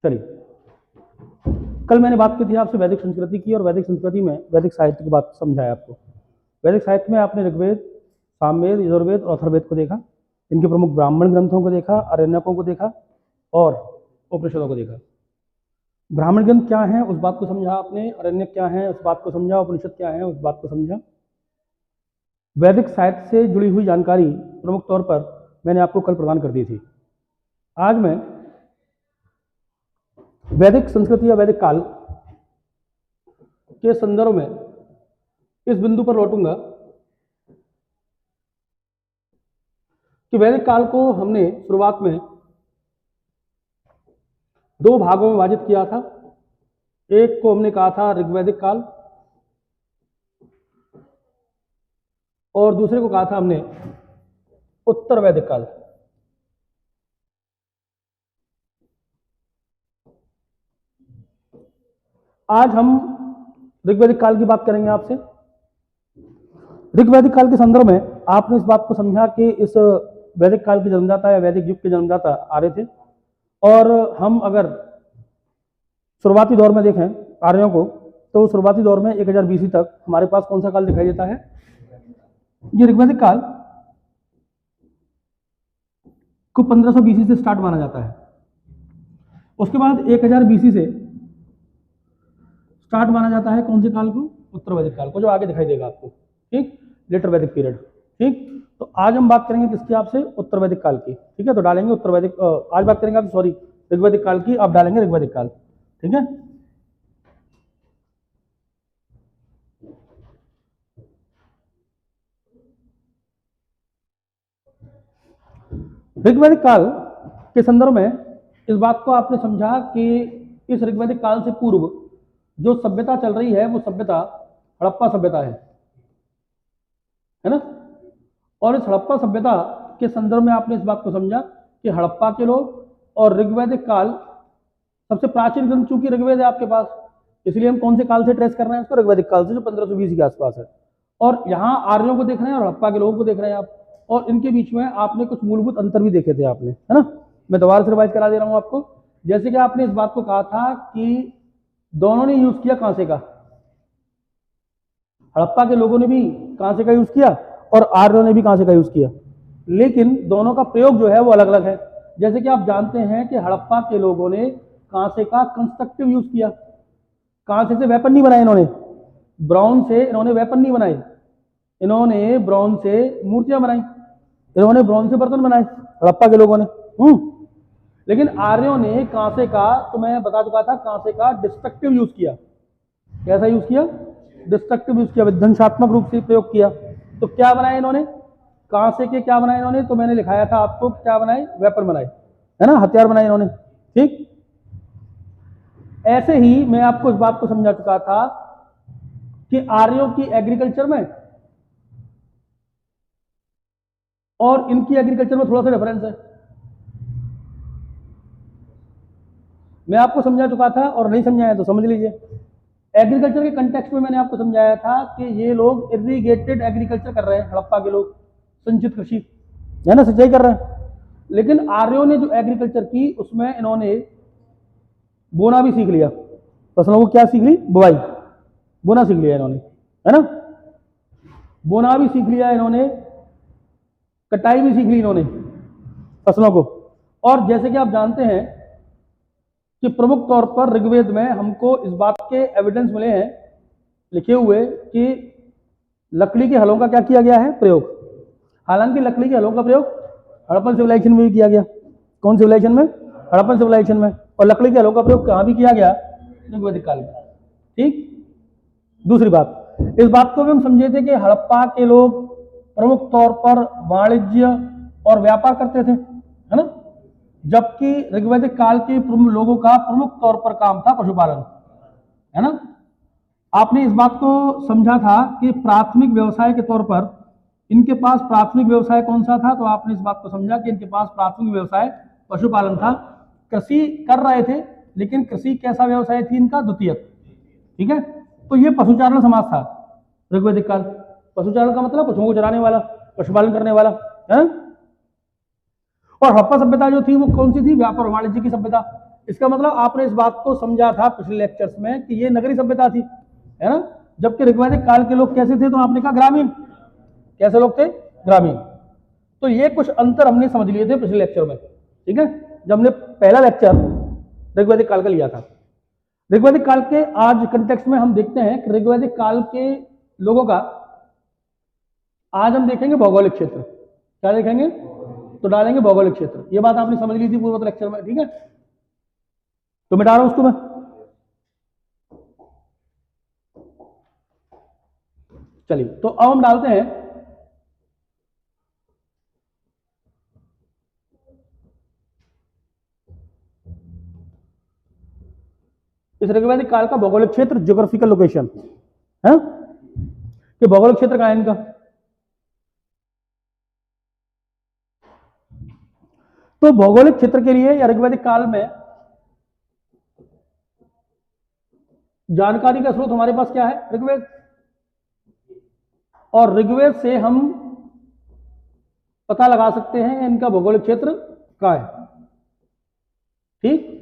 चलिए, कल मैंने बात की थी आपसे वैदिक संस्कृति की, और वैदिक संस्कृति में वैदिक साहित्य की बात समझाया आपको। वैदिक साहित्य में आपने ऋग्वेद, सामवेद, यजुर्वेद और अथर्ववेद को देखा, इनके प्रमुख ब्राह्मण ग्रंथों को देखा, आरण्यकों को देखा और उपनिषदों को देखा। ब्राह्मण ग्रंथ क्या है उस बात को समझा आपने, अरण्यक क्या है उस बात को समझा, उपनिषद क्या है उस बात को समझा। वैदिक साहित्य से जुड़ी हुई जानकारी प्रमुख तौर पर मैंने आपको कल प्रदान कर दी थी। आज मैं वैदिक संस्कृति या वैदिक काल के संदर्भ में इस बिंदु पर लौटूंगा कि वैदिक काल को हमने शुरुआत में दो भागों में विभाजित किया था। एक को हमने कहा था ऋग्वैदिक काल और दूसरे को कहा था हमने उत्तर वैदिक काल। आज हम ऋग्वैदिक काल की बात करेंगे आपसे। ऋग्वैदिक काल के संदर्भ में आपने इस बात को समझा कि इस वैदिक काल के जन्मदाता या वैदिक युग के जन्मदाता आर्य थे, और हम अगर शुरुआती दौर में देखें आर्यों को, तो शुरुआती दौर में 1000 BC तक हमारे पास कौन सा काल दिखाई देता है? ये ऋग्वैदिक काल को 1500 BC से स्टार्ट माना जाता है। उसके बाद 1000 BC से स्टार्ट माना जाता है कौन से काल को? उत्तर वैदिक काल को, जो आगे दिखाई देगा आपको, ठीक, लेटर वैदिक पीरियड। ठीक, तो आज हम बात करेंगे किसकी आपसे? उत्तर वैदिक काल की। ठीक है, तो डालेंगे उत्तर वैदिक, आज बात करेंगे आप, सॉरी, ऋग्वैदिक काल की, आप डालेंगे ऋग्वैदिक काल। ठीक है, ऋग्वैदिक काल के संदर्भ में इस बात को आपने समझा कि इस ऋग्वैदिक काल से पूर्व जो सभ्यता चल रही है वो सभ्यता हड़प्पा सभ्यता है ना। और इस हड़प्पा सभ्यता के संदर्भ में आपने इस बात को समझा कि हड़प्पा के लोग और ऋग्वैदिक काल, सबसे प्राचीन ग्रंथ चूंकि ऋग्वेद है आपके पास, इसलिए हम कौन से काल से ट्रेस कर रहे हैं उसको? ऋग्वैदिक काल से, जो 1500 BC के आसपास है। और यहाँ आर्यों को देख रहे हैं और हड़प्पा के लोगों को देख रहे हैं आप, और इनके बीच में आपने कुछ मूलभूत अंतर भी देखे थे आपने, है ना। मैं दोबारा से रिवाइज करा दे रहा हूँ आपको। जैसे कि आपने इस बात को कहा था कि दोनों ने यूज किया कांसे का, हड़प्पा के लोगों ने भी कांसे का यूज किया और आर्यों ने भी कांसे का यूज किया, लेकिन दोनों का प्रयोग जो है वो अलग अलग है। जैसे कि आप जानते हैं कि हड़प्पा के लोगों ने कांसे का कंस्ट्रक्टिव यूज किया, कांसे से वेपन नहीं बनाए इन्होंने, ब्रॉन्ज से इन्होंने वेपन नहीं बनाए, इन्होंने ब्रॉन्ज से मूर्तियां बनाई, इन्होंने ब्रॉन्ज से बर्तन बनाए हड़प्पा के लोगों ने। लेकिन आर्यों ने कांसे का, तो मैं बता चुका था, कांसे का डिस्ट्रक्टिव यूज किया। कैसा यूज किया? डिस्ट्रक्टिव यूज किया, विध्वंसात्मक रूप से प्रयोग किया। तो क्या बनाया इन्होंने? कांसे के क्या बनाए इन्होंने? तो मैंने लिखाया था आपको, क्या बनाए? वेपन बनाए, है ना, हथियार बनाए इन्होंने। ठीक, ऐसे ही मैं आपको इस बात को समझा चुका था कि आर्यों की एग्रीकल्चर में और इनकी एग्रीकल्चर में थोड़ा सा डिफरेंस है। मैं आपको समझा चुका था, और नहीं समझाया तो समझ लीजिए। एग्रीकल्चर के कंटेक्स्ट में मैंने आपको समझाया था कि ये लोग इरिगेटेड एग्रीकल्चर कर रहे हैं, हड़प्पा के लोग संचित कृषि, है ना, सिंचाई कर रहे हैं। लेकिन आर्यों ने जो एग्रीकल्चर की उसमें इन्होंने बोना भी सीख लिया, फसलों को क्या सीख ली? बुवाई, बोना सीख लिया इन्होंने, है ना, बोना भी सीख लिया इन्होंने, कटाई भी सीख ली इन्होंने फसलों को। और जैसे कि आप जानते हैं कि प्रमुख तौर पर ऋग्वेद में हमको इस बात के एविडेंस मिले हैं लिखे हुए कि लकड़ी के हलों का क्या किया गया है? प्रयोग। हालांकि लकड़ी के हलों का प्रयोग हड़प्पन सिविलाइजेशन में भी किया गया। कौन सिविलाइजेशन में? हड़प्पन सिविलाइजेशन में। और लकड़ी के हलों का प्रयोग कहाँ भी किया गया? ऋग्वैदिक काल में। ठीक, दूसरी बात, इस बात को भी हम समझे थे कि हड़प्पा के लोग प्रमुख तौर पर वाणिज्य और व्यापार करते थे, है ना, जबकि ऋग्वैदिक काल के लोगों का प्रमुख तौर पर काम था पशुपालन, है ना। आपने इस बात को समझा था कि प्राथमिक व्यवसाय के तौर पर इनके पास प्राथमिक व्यवसाय कौन सा था? तो आपने इस बात को समझा कि इनके पास प्राथमिक व्यवसाय पशुपालन था। कृषि कर रहे थे, लेकिन कृषि कैसा व्यवसाय थी इनका? द्वितीयक। ठीक है, तो ये पशुचारण समाज था ऋग्वैदिक काल। पशुचारण का मतलब पशुओं को चराने वाला, पशुपालन करने वाला, है। और हड़प्पा सभ्यता जो थी वो कौन सी थी? व्यापार वाणिज्य की सभ्यता। इसका मतलब आपने इस बात को समझा था पिछले लेक्चर्स में कि ये नगरी सभ्यता थी, है ना, जबकि ऋग्वैदिक काल के लोग कैसे थे, तो आपने कहा ग्रामीण। कैसे लोग थे? ग्रामीण। तो ये कुछ अंतर हमने समझ लिए थे पिछले लेक्चर में, ठीक है, जब हमने पहला लेक्चर ऋग्वैदिक काल का लिया था। ऋग्वैदिक काल के आज कंटेक्स्ट में हम देखते हैं कि ऋग्वैदिक काल के लोगों का, आज हम देखेंगे भौगोलिक क्षेत्र। क्या देखेंगे? तो डालेंगे भौगोलिक क्षेत्र। ये बात आपने समझ ली थी पूर्व लेक्चर में, ठीक है, तो मिटा रहा हूं उसको मैं। चलिए, तो अब हम डालते हैं इस ऋग्वैदिक काल का भौगोलिक क्षेत्र, ज्योग्राफिकल लोकेशन है कि भौगोलिक क्षेत्र कहां है इनका। तो भौगोलिक क्षेत्र के लिए या ऋग्वैदिक काल में जानकारी का स्रोत हमारे पास क्या है? ऋग्वेद। और ऋग्वेद से हम पता लगा सकते हैं इनका भौगोलिक क्षेत्र क्या है, ठीक।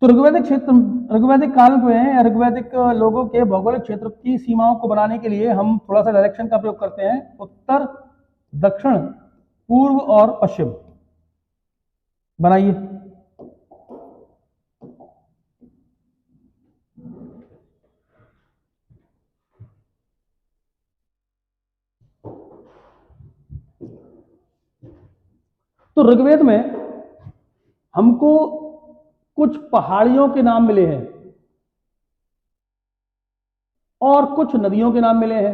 तो ऋग्वैदिक क्षेत्र, ऋग्वैदिक काल में ऋग्वैदिक लोगों के भौगोलिक क्षेत्र की सीमाओं को बनाने के लिए हम थोड़ा सा डायरेक्शन का प्रयोग करते हैं, उत्तर, दक्षिण, पूर्व और पश्चिम। बनाइए। तो ऋग्वेद में हमको कुछ पहाड़ियों के नाम मिले हैं और कुछ नदियों के नाम मिले हैं।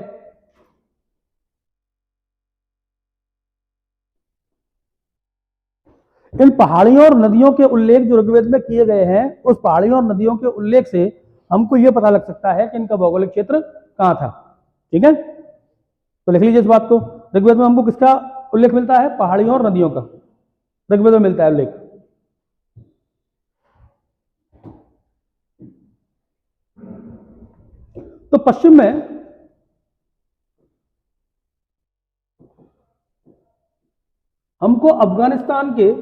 इन पहाड़ियों और नदियों के उल्लेख जो ऋग्वेद में किए गए हैं, उस पहाड़ियों और नदियों के उल्लेख से हमको यह पता लग सकता है कि इनका भौगोलिक क्षेत्र कहां था, ठीक है। तो लिख लीजिए इस बात को। ऋग्वेद में हमको किसका उल्लेख मिलता है? पहाड़ियों और नदियों का ऋग्वेद में मिलता है उल्लेख। तो पश्चिम में हमको अफगानिस्तान के,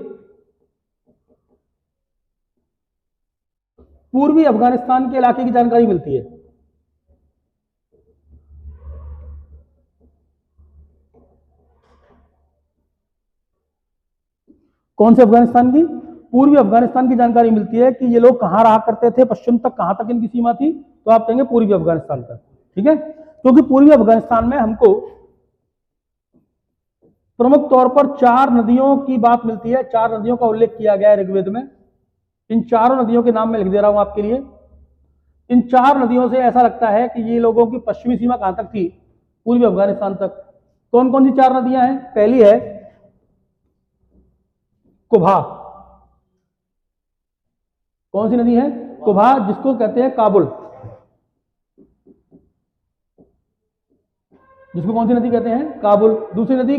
पूर्वी अफगानिस्तान के इलाके की जानकारी मिलती है। कौन से अफगानिस्तान की? पूर्वी अफगानिस्तान की जानकारी मिलती है कि ये लोग कहां रहा करते थे, पश्चिम तक कहां तक इनकी सीमा थी, तो आप कहेंगे पूर्वी अफगानिस्तान तक, ठीक है। क्योंकि पूर्वी अफगानिस्तान में हमको प्रमुख तौर पर 4 नदियों की बात मिलती है, 4 नदियों का उल्लेख किया गया है ऋग्वेद में। इन चारों नदियों के नाम मैं लिख दे रहा हूं आपके लिए। इन 4 नदियों से ऐसा लगता है कि ये लोगों की पश्चिमी सीमा कहां तक थी? पूर्वी अफगानिस्तान तक। कौन कौन सी 4 नदियां हैं? पहली है कुभा। कौन सी नदी है? कुभा, जिसको कहते हैं काबुल। जिसको कौन सी नदी कहते हैं? काबुल। दूसरी नदी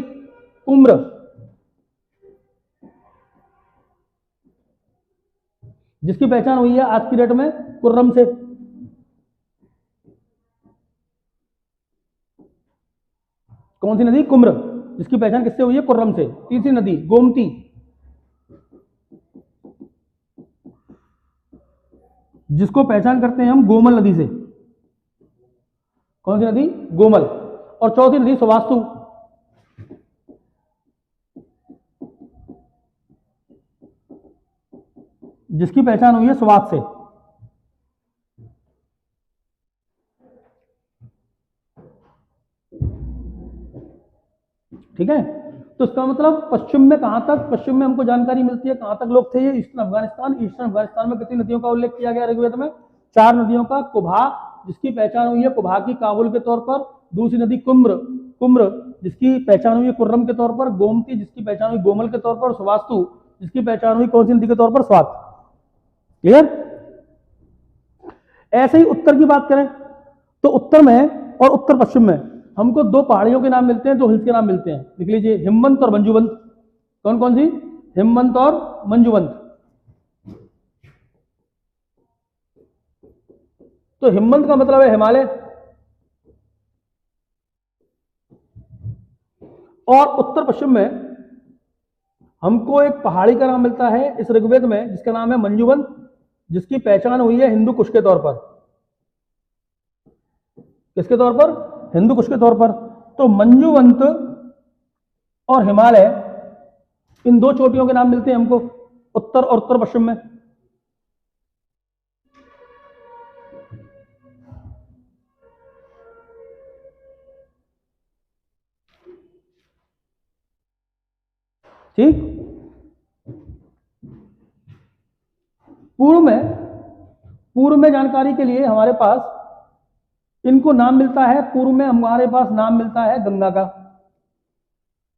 कुम्र, जिसकी पहचान हुई है आज की डेट में कुर्रम से। कौन सी नदी? कुम्र, जिसकी पहचान किससे हुई है? कुर्रम से। तीसरी नदी गोमती, जिसको पहचान करते हैं हम गोमल नदी से। कौन सी नदी? गोमल। और चौथी नदी सुवास्तु, जिसकी पहचान हुई है सुवात से। ठीक है, तो इसका मतलब पश्चिम में कहां तक, पश्चिम में हमको जानकारी मिलती है कहां तक लोग थे। ये ईस्टर्न अफगानिस्तान। ईस्टर्न अफगानिस्तान में कितनी नदियों का उल्लेख किया गया ऋग्वेद में? 4 नदियों का। कुभा, जिसकी पहचान हुई है कुभा की काबुल के तौर पर। दूसरी नदी कुम्र, कुम्र जिसकी पहचान हुई है कुर्रम के तौर पर। गोमती, जिसकी पहचान हुई गोमल के तौर पर। सुवास्तु, जिसकी पहचान हुई कौन सी नदी के तौर पर? स्वात। क्लियर? ऐसे ही उत्तर की बात करें तो उत्तर में और उत्तर पश्चिम में हमको 2 पहाड़ियों के नाम मिलते हैं, 2 हिल्स के नाम मिलते हैं। लिख लीजिए, हिमवंत और मंजुवंत। कौन कौन सी? हिमवंत और मंजुवंत। तो हिमवंत का मतलब है हिमालय, और उत्तर पश्चिम में हमको एक पहाड़ी का नाम मिलता है इस ऋग्वेद में जिसका नाम है मंजूवंत, जिसकी पहचान हुई है हिंदू कुश के तौर पर। किसके तौर पर? हिंदू कुश के तौर पर। तो मंजूवंत और हिमालय, इन दो चोटियों के नाम मिलते हैं हमको उत्तर और उत्तर पश्चिम में। ठीक। पूर्व में जानकारी के लिए हमारे पास इनको नाम मिलता है, पूर्व में हमारे पास नाम मिलता है गंगा का।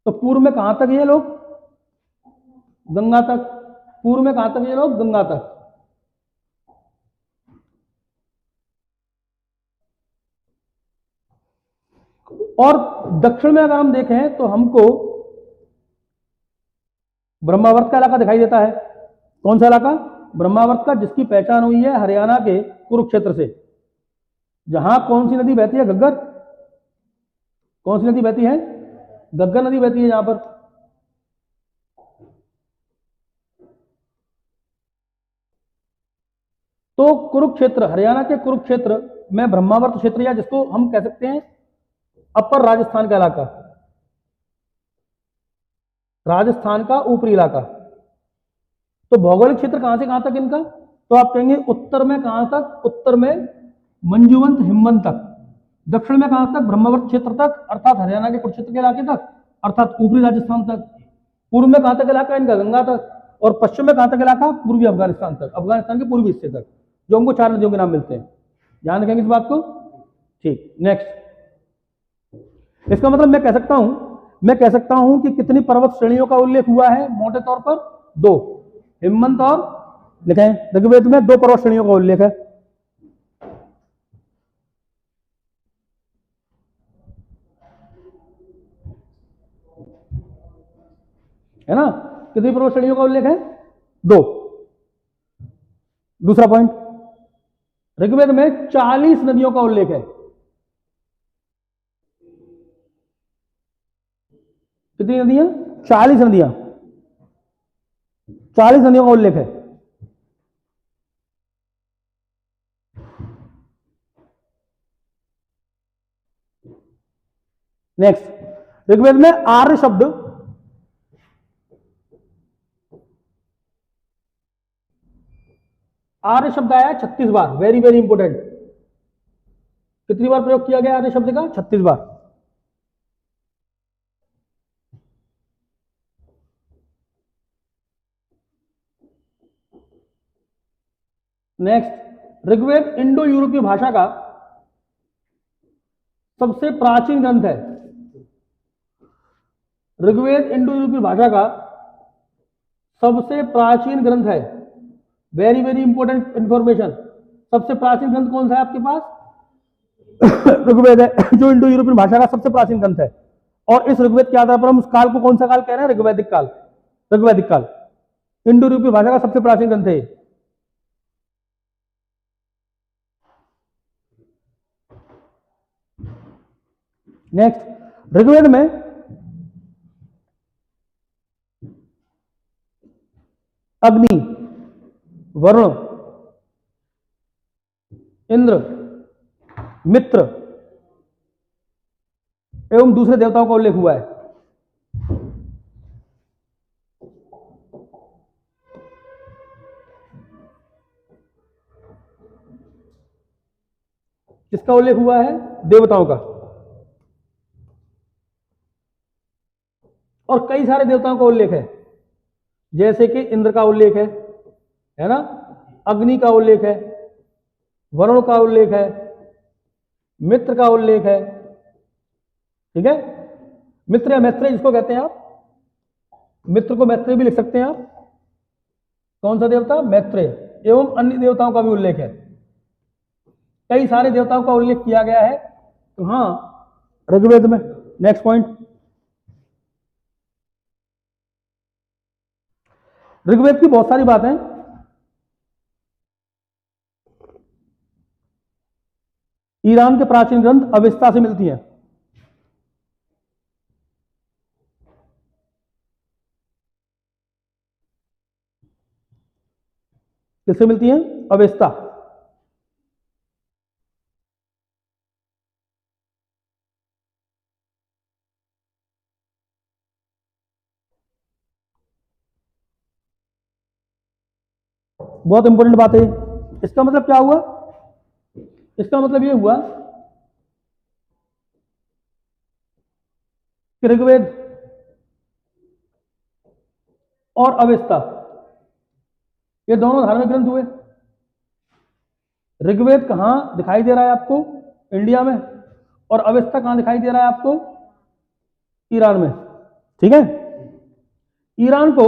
तो पूर्व में कहां तक ये लोग? गंगा तक। पूर्व में कहां तक ये लोग? गंगा तक। और दक्षिण में अगर हम देखें तो हमको ब्रह्मावर्त का इलाका दिखाई देता है। कौन सा इलाका? ब्रह्मावर्त का, जिसकी पहचान हुई है हरियाणा के कुरुक्षेत्र से। जहां कौन सी नदी बहती है? घग्गर। कौन सी नदी बहती है? घग्गर नदी बहती है यहां पर। तो कुरुक्षेत्र, हरियाणा के कुरुक्षेत्र में ब्रह्मावर्त क्षेत्र, या जिसको हम कह सकते हैं अपर राजस्थान का इलाका, राजस्थान का ऊपरी इलाका। तो भौगोलिक क्षेत्र कहां से कहां तक इनका? तो आप कहेंगे उत्तर में कहां तक? उत्तर में मंजूवंत हिमवंत तक। दक्षिण में कहां तक? ब्रह्मावर्त क्षेत्र तक, अर्थात हरियाणा के कुरुक्षेत्र के इलाके तक, अर्थात ऊपरी राजस्थान तक। पूर्व में कहां तक इलाका इनका? गंगा तक। और पश्चिम में कहां तक इलाका? पूर्वी अफगानिस्तान तक, अफगानिस्तान के पूर्वी हिस्से तक, जो हमको 4 नदियों के नाम मिलते हैं। ध्यान रखेंगे इस बात को। ठीक, नेक्स्ट। इसका मतलब मैं कह सकता हूं कि कितनी पर्वत श्रेणियों का उल्लेख हुआ है? मोटे तौर पर 2, हिमवंत और लिखें, ऋग्वेद में 2 पर्वत श्रेणियों का उल्लेख है ना? कितनी पर्वत श्रेणियों का उल्लेख है? 2। दूसरा पॉइंट, ऋग्वेद में 40 नदियों का उल्लेख है। कितनी नदियां? 40 नदियां। 40 नदियों का उल्लेख है। नेक्स्ट, ऋग्वेद में आर्य शब्द आया 36 बार। Very very important. कितनी बार प्रयोग किया गया आर्य शब्द का? 36 बार। नेक्स्ट, ऋग्वेद इंडो यूरोपीय भाषा का सबसे प्राचीन ग्रंथ है। ऋग्वेद इंडो यूरोपीय भाषा का सबसे प्राचीन ग्रंथ है। Very very important information. सबसे प्राचीन ग्रंथ कौन सा है आपके पास? ऋग्वेद है, जो इंडो यूरोपीय भाषा का सबसे प्राचीन ग्रंथ है। और इस ऋग्वेद के आधार पर हम उस काल को कौन सा काल कह रहे हैं? ऋग्वैदिक काल। ऋग्वैदिक काल इंडो यूरोपीय भाषा का सबसे प्राचीन ग्रंथ है। नेक्स्ट, ऋग्वेद में अग्नि, वरुण, इंद्र, मित्र एवं दूसरे देवताओं का उल्लेख हुआ है। किसका उल्लेख हुआ है? देवताओं का। और कई सारे देवताओं का उल्लेख है, जैसे कि इंद्र का उल्लेख है ना? अग्नि का उल्लेख है, वरुण का उल्लेख है, मित्र का उल्लेख है। ठीक है? मित्र या मैत्रेय जिसको कहते हैं आप, मित्र को मैत्रेय भी लिख सकते हैं आप। कौन सा देवता? मैत्रेय। एवं अन्य देवताओं का भी उल्लेख है। कई सारे देवताओं का उल्लेख किया गया है कहां? ऋग्वेद में। नेक्स्ट पॉइंट, ऋग्वेद की बहुत सारी बातें ईरान के प्राचीन ग्रंथ अवेस्ता से मिलती हैं। किससे मिलती हैं? अवेस्ता। बहुत इंपॉर्टेंट बात है। इसका मतलब क्या हुआ? इसका मतलब ये हुआ कि ऋग्वेद और अवेस्ता ये दोनों धार्मिक ग्रंथ हुए। ऋग्वेद कहां दिखाई दे रहा है आपको? इंडिया में। और अवेस्ता कहां दिखाई दे रहा है आपको? ईरान में। ठीक है। ईरान को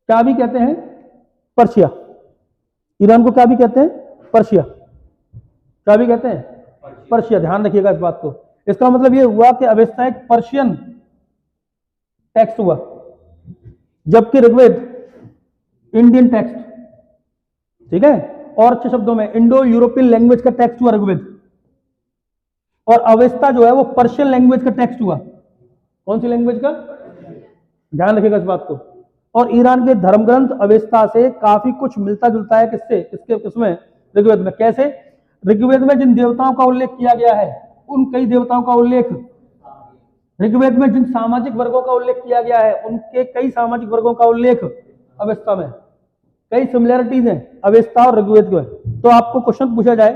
क्या भी कहते हैं? पर्शिया। ईरान को क्या भी कहते हैं? पर्शिया। क्या भी कहते हैं? पर्शिया। ध्यान रखिएगा इस बात को। इसका मतलब यह हुआ कि अवेस्ता एक पर्शियन टेक्स्ट हुआ, जबकि ऋग्वेद इंडियन टेक्स्ट। ठीक है। और अच्छे शब्दों में इंडो यूरोपियन लैंग्वेज का टेक्स्ट हुआ ऋग्वेद, और अवेस्ता जो है वो पर्शियन लैंग्वेज का टेक्स्ट हुआ। कौन सी लैंग्वेज का? ध्यान रखिएगा इस बात को। और ईरान के धर्म ग्रंथ अवेस्ता से काफी कुछ मिलता जुलता है। किससे? किसके? किसमें? ऋग्वेद में। कैसे? ऋग्वेद में जिन देवताओं का उल्लेख किया गया है, उन कई देवताओं का उल्लेख, ऋग्वेद में जिन सामाजिक वर्गों का उल्लेख किया गया है, उनके कई सामाजिक वर्गों का उल्लेख अवेस्ता में। कई सिमिलैरिटीज हैं अवेस्ता और ऋग्वेद में। तो आपको क्वेश्चन पूछा जाए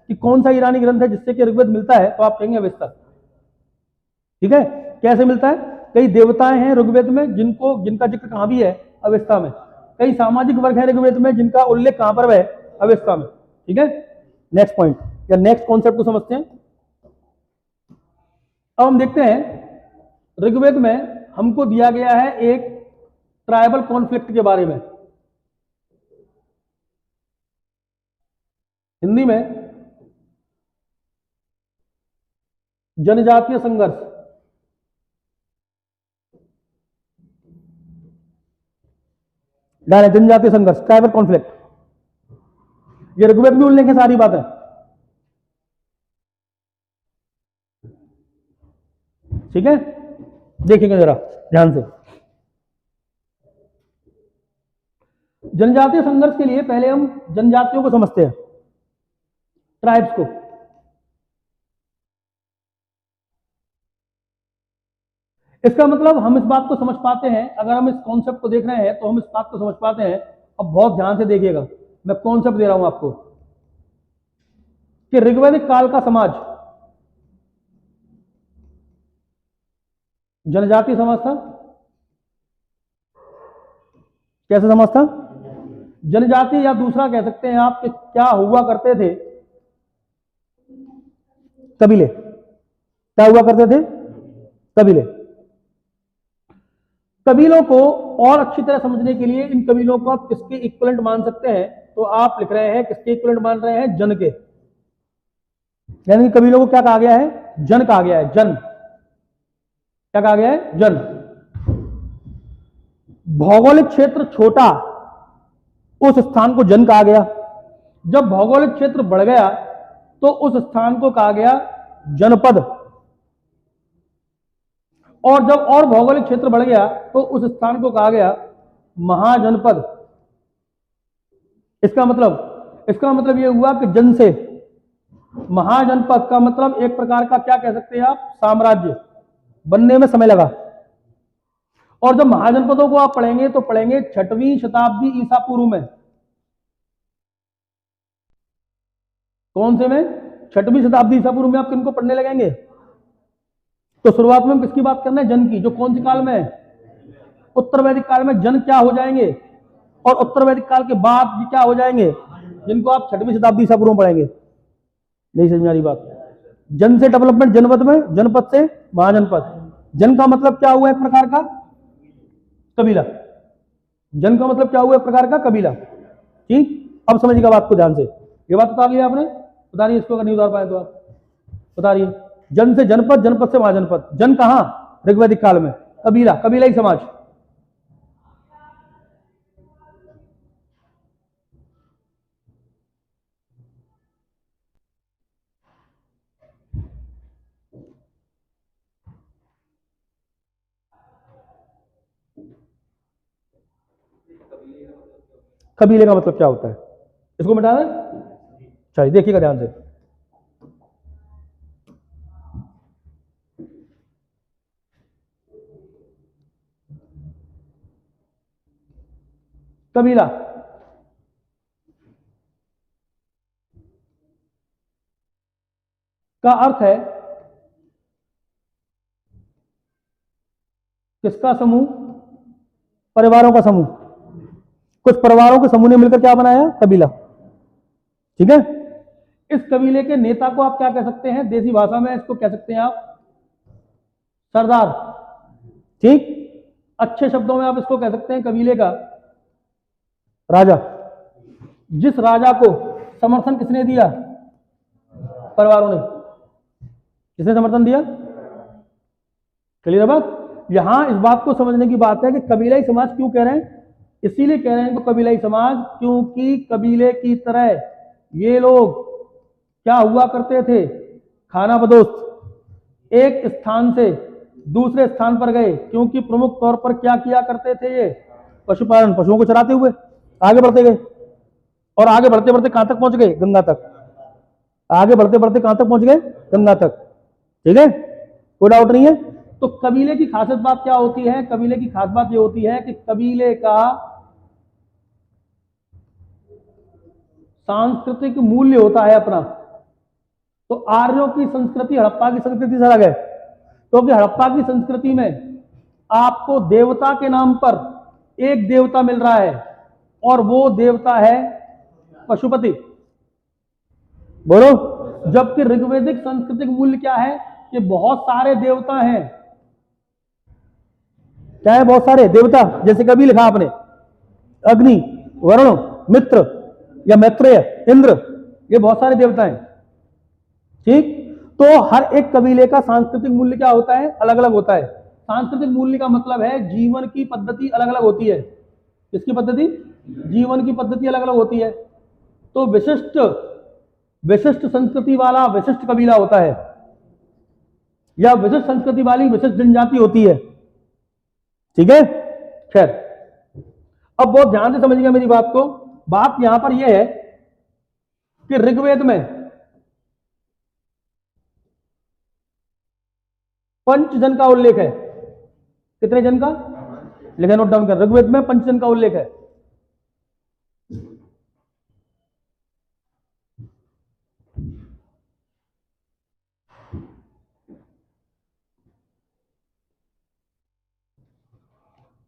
कि कौन सा ईरानी ग्रंथ है जिससे कि ऋग्वेद मिलता है, तो आप कहेंगे अवेस्ता। ठीक है। कैसे मिलता है? कई देवताएं हैं ऋग्वेद में जिनका जिक्र कहां भी है? अवेस्ता में। कई सामाजिक वर्ग है ऋग्वेद में जिनका उल्लेख कहां पर है? अवेस्ता में। ठीक है। नेक्स्ट पॉइंट या नेक्स्ट कॉन्सेप्ट को समझते हैं। अब हम देखते हैं ऋग्वेद में हमको दिया गया है एक ट्राइबल कॉन्फ्लिक्ट के बारे में। हिंदी में जनजातीय संघर्ष। जनजातीय संघर्ष, ट्राइबल कॉन्फ्लिक्ट, ये ऋग्वेद में उल्लेख है सारी बातें। ठीक है। देखिएगा जरा ध्यान से। जनजातीय संघर्ष के लिए पहले हम जनजातियों को समझते हैं, ट्राइब्स को। इसका मतलब हम इस बात को समझ पाते हैं, अगर हम इस कॉन्सेप्ट को देख रहे हैं तो हम इस बात को समझ पाते हैं। अब बहुत ध्यान से देखिएगा, मैं कॉन्सेप्ट दे रहा हूं आपको कि ऋग्वैदिक काल का समाज जनजातीय समाज था। कैसे समाज था? जनजातीय, या दूसरा कह सकते हैं आप कि क्या हुआ करते थे? कबीले। क्या हुआ करते थे? कबीले। कबीलों को और अच्छी तरह समझने के लिए इन कबीलों को आप किसके इक्विवेलेंट मान सकते हैं? तो आप लिख रहे हैं किसके इक्विवेलेंट मान रहे हैं? जन के। यानी कबीलों को क्या कहा गया है? जन कहा गया है। जन। क्या कहा गया है? जन। भौगोलिक क्षेत्र छोटा, उस स्थान को जन कहा गया। जब भौगोलिक क्षेत्र बढ़ गया तो उस स्थान को कहा गया जनपद। और जब और भौगोलिक क्षेत्र बढ़ गया तो उस स्थान को कहा गया महाजनपद। इसका मतलब यह हुआ कि जन से महाजनपद का मतलब एक प्रकार का क्या कह सकते हैं आप? साम्राज्य बनने में समय लगा। और जब महाजनपदों को आप पढ़ेंगे तो पढ़ेंगे 6वीं शताब्दी ईसा पूर्व में। कौन से में? 6वीं शताब्दी ईसा पूर्व में आप किनको पढ़ने लगेंगे? तो शुरुआत में हम किसकी बात करना है? जन की। जो कौन से काल में है? उत्तर वैदिक काल में जन क्या हो जाएंगे? और उत्तर वैदिक काल के बाद ये क्या हो जाएंगे? जिनको आप 6वीं शताब्दी ईसा पूर्व में पढ़ेंगे। नहीं समझ आ रही बात? जन से डेवलपमेंट जनपद में, जनपद से महाजनपद। जन का मतलब क्या हुआ? एक प्रकार का कबीला। जन का मतलब क्या हुआ? एक प्रकार का कबीला। ठीक। अब समझिएगा बात को ध्यान से। ये बात उतार लिया आपने? उतारिए इसको, अगर नहीं उतार पाए तो आप उतारिए। जन से जनपद, जनपद से महाजनपद। जन कहां? ऋग्वैदिक काल में। कबीला, कबीलाई समाज। कबीले का मतलब क्या होता है, इसको मिटाना है। चलिए देखिएगा ध्यान से। कबीला का अर्थ है किसका समूह, परिवारों का समूह। कुछ परिवारों के समूह ने मिलकर क्या बनाया, कबीला। ठीक है। इस कबीले के नेता को आप क्या कह सकते हैं, देसी भाषा में इसको कह सकते हैं आप सरदार। ठीक। अच्छे शब्दों में आप इसको कह सकते हैं कबीले का राजा। जिस राजा को समर्थन किसने दिया, परिवारों ने। किसने समर्थन दिया, क्लियर है बात। यहां इस बात को समझने की बात है कि कबीलाई समाज क्यों कह रहे हैं, इसीलिए कह रहे हैं तो कबीलाई समाज, क्योंकि कबीले की तरह ये लोग क्या हुआ करते थे, खाना बदोश। एक स्थान से दूसरे स्थान पर गए, क्योंकि प्रमुख तौर पर क्या किया करते थे ये, पशुपालन, पशुओं को चराते हुए आगे बढ़ते गए। और आगे बढ़ते बढ़ते कहां तक पहुंच गए, गंगा तक। आगे बढ़ते बढ़ते कहां तक पहुंच गए, गंगा तक। ठीक है, कोई डाउट नहीं है। तो कबीले की खासियत बात क्या होती है, कबीले की खास बात यह होती है कि कबीले का सांस्कृतिक मूल्य होता है अपना। तो आर्यों की संस्कृति हड़प्पा की संस्कृति से अलग है, क्योंकि हड़प्पा की संस्कृति में आपको देवता के नाम पर एक देवता मिल रहा है, और वो देवता है पशुपति। बोलो। जबकि ऋग्वेदिक सांस्कृतिक मूल्य क्या है कि बहुत सारे देवता हैं। क्या है, बहुत सारे देवता। जैसे कभी लिखा आपने, अग्नि, वरुण, मित्र या मैत्रेय, इंद्र, ये बहुत सारे देवता हैं। ठीक। तो हर एक कबीले का सांस्कृतिक मूल्य क्या होता है, अलग अलग होता है। सांस्कृतिक मूल्य का मतलब है जीवन की पद्धति अलग अलग होती है। किसकी पद्धति, जीवन की पद्धति अलग अलग होती है। तो विशिष्ट संस्कृति वाला विशिष्ट कबीला होता है, या विशिष्ट संस्कृति वाली विशिष्ट जनजाति होती है। ठीक है। खैर, अब बहुत ध्यान से समझिएगा मेरी बात को। बात यहां पर यह है कि ऋग्वेद में पंचजन का उल्लेख है। कितने जन का, लिखे नोट डाउन कर। ऋग्वेद में पंचजन का उल्लेख है।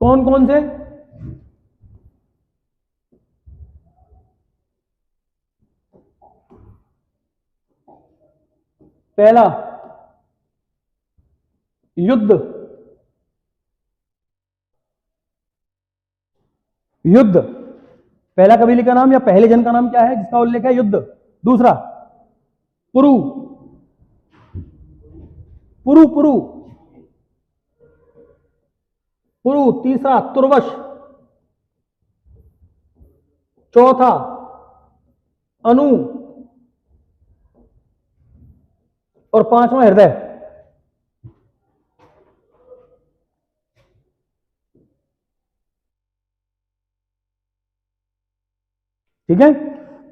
कौन कौन से, पहला युद्ध, युद्ध पहला कबीले का नाम या पहले जन का नाम क्या है जिसका उल्लेख है, युद्ध। दूसरा पुरु, पुरु पुरु पुरु। तीसरा तुर्वश। चौथा अनु, और पांचवा हृदय। ठीक है।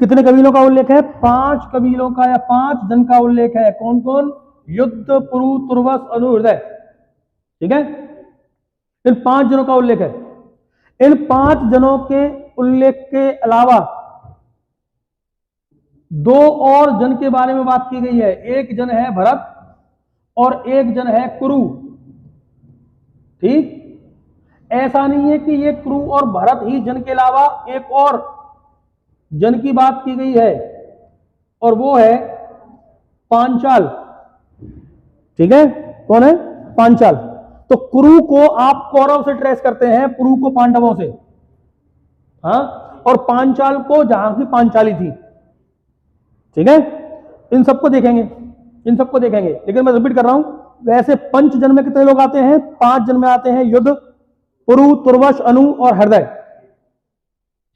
कितने कबीलों का उल्लेख है, 5 कबीलों का या 5 जन का उल्लेख है। कौन कौन, युद्ध, पुरु, तुर्वस, अनु, हृदय। ठीक है। इन 5 जनों का उल्लेख है। इन 5 जनों के उल्लेख के अलावा 2 और जन के बारे में बात की गई है। एक जन है भरत और एक जन है कुरु। ठीक। ऐसा नहीं है कि ये कुरु और भरत ही जन के अलावा एक और जन की बात की गई है, और वो है पांचाल। ठीक है। कौन है, पांचाल। तो कुरु को आप कौरव से ट्रेस करते हैं, पुरु को पांडवों से। हाँ। और पांचाल को जहां की पांचाली थी। ठीक है। इन सबको देखेंगे, इन सबको देखेंगे। लेकिन मैं रिपीट कर रहा हूं, वैसे पंच जन में कितने लोग आते हैं, 5 जन में आते हैं, युद्ध, पुरु, तुर्वश, अनु और हृदय।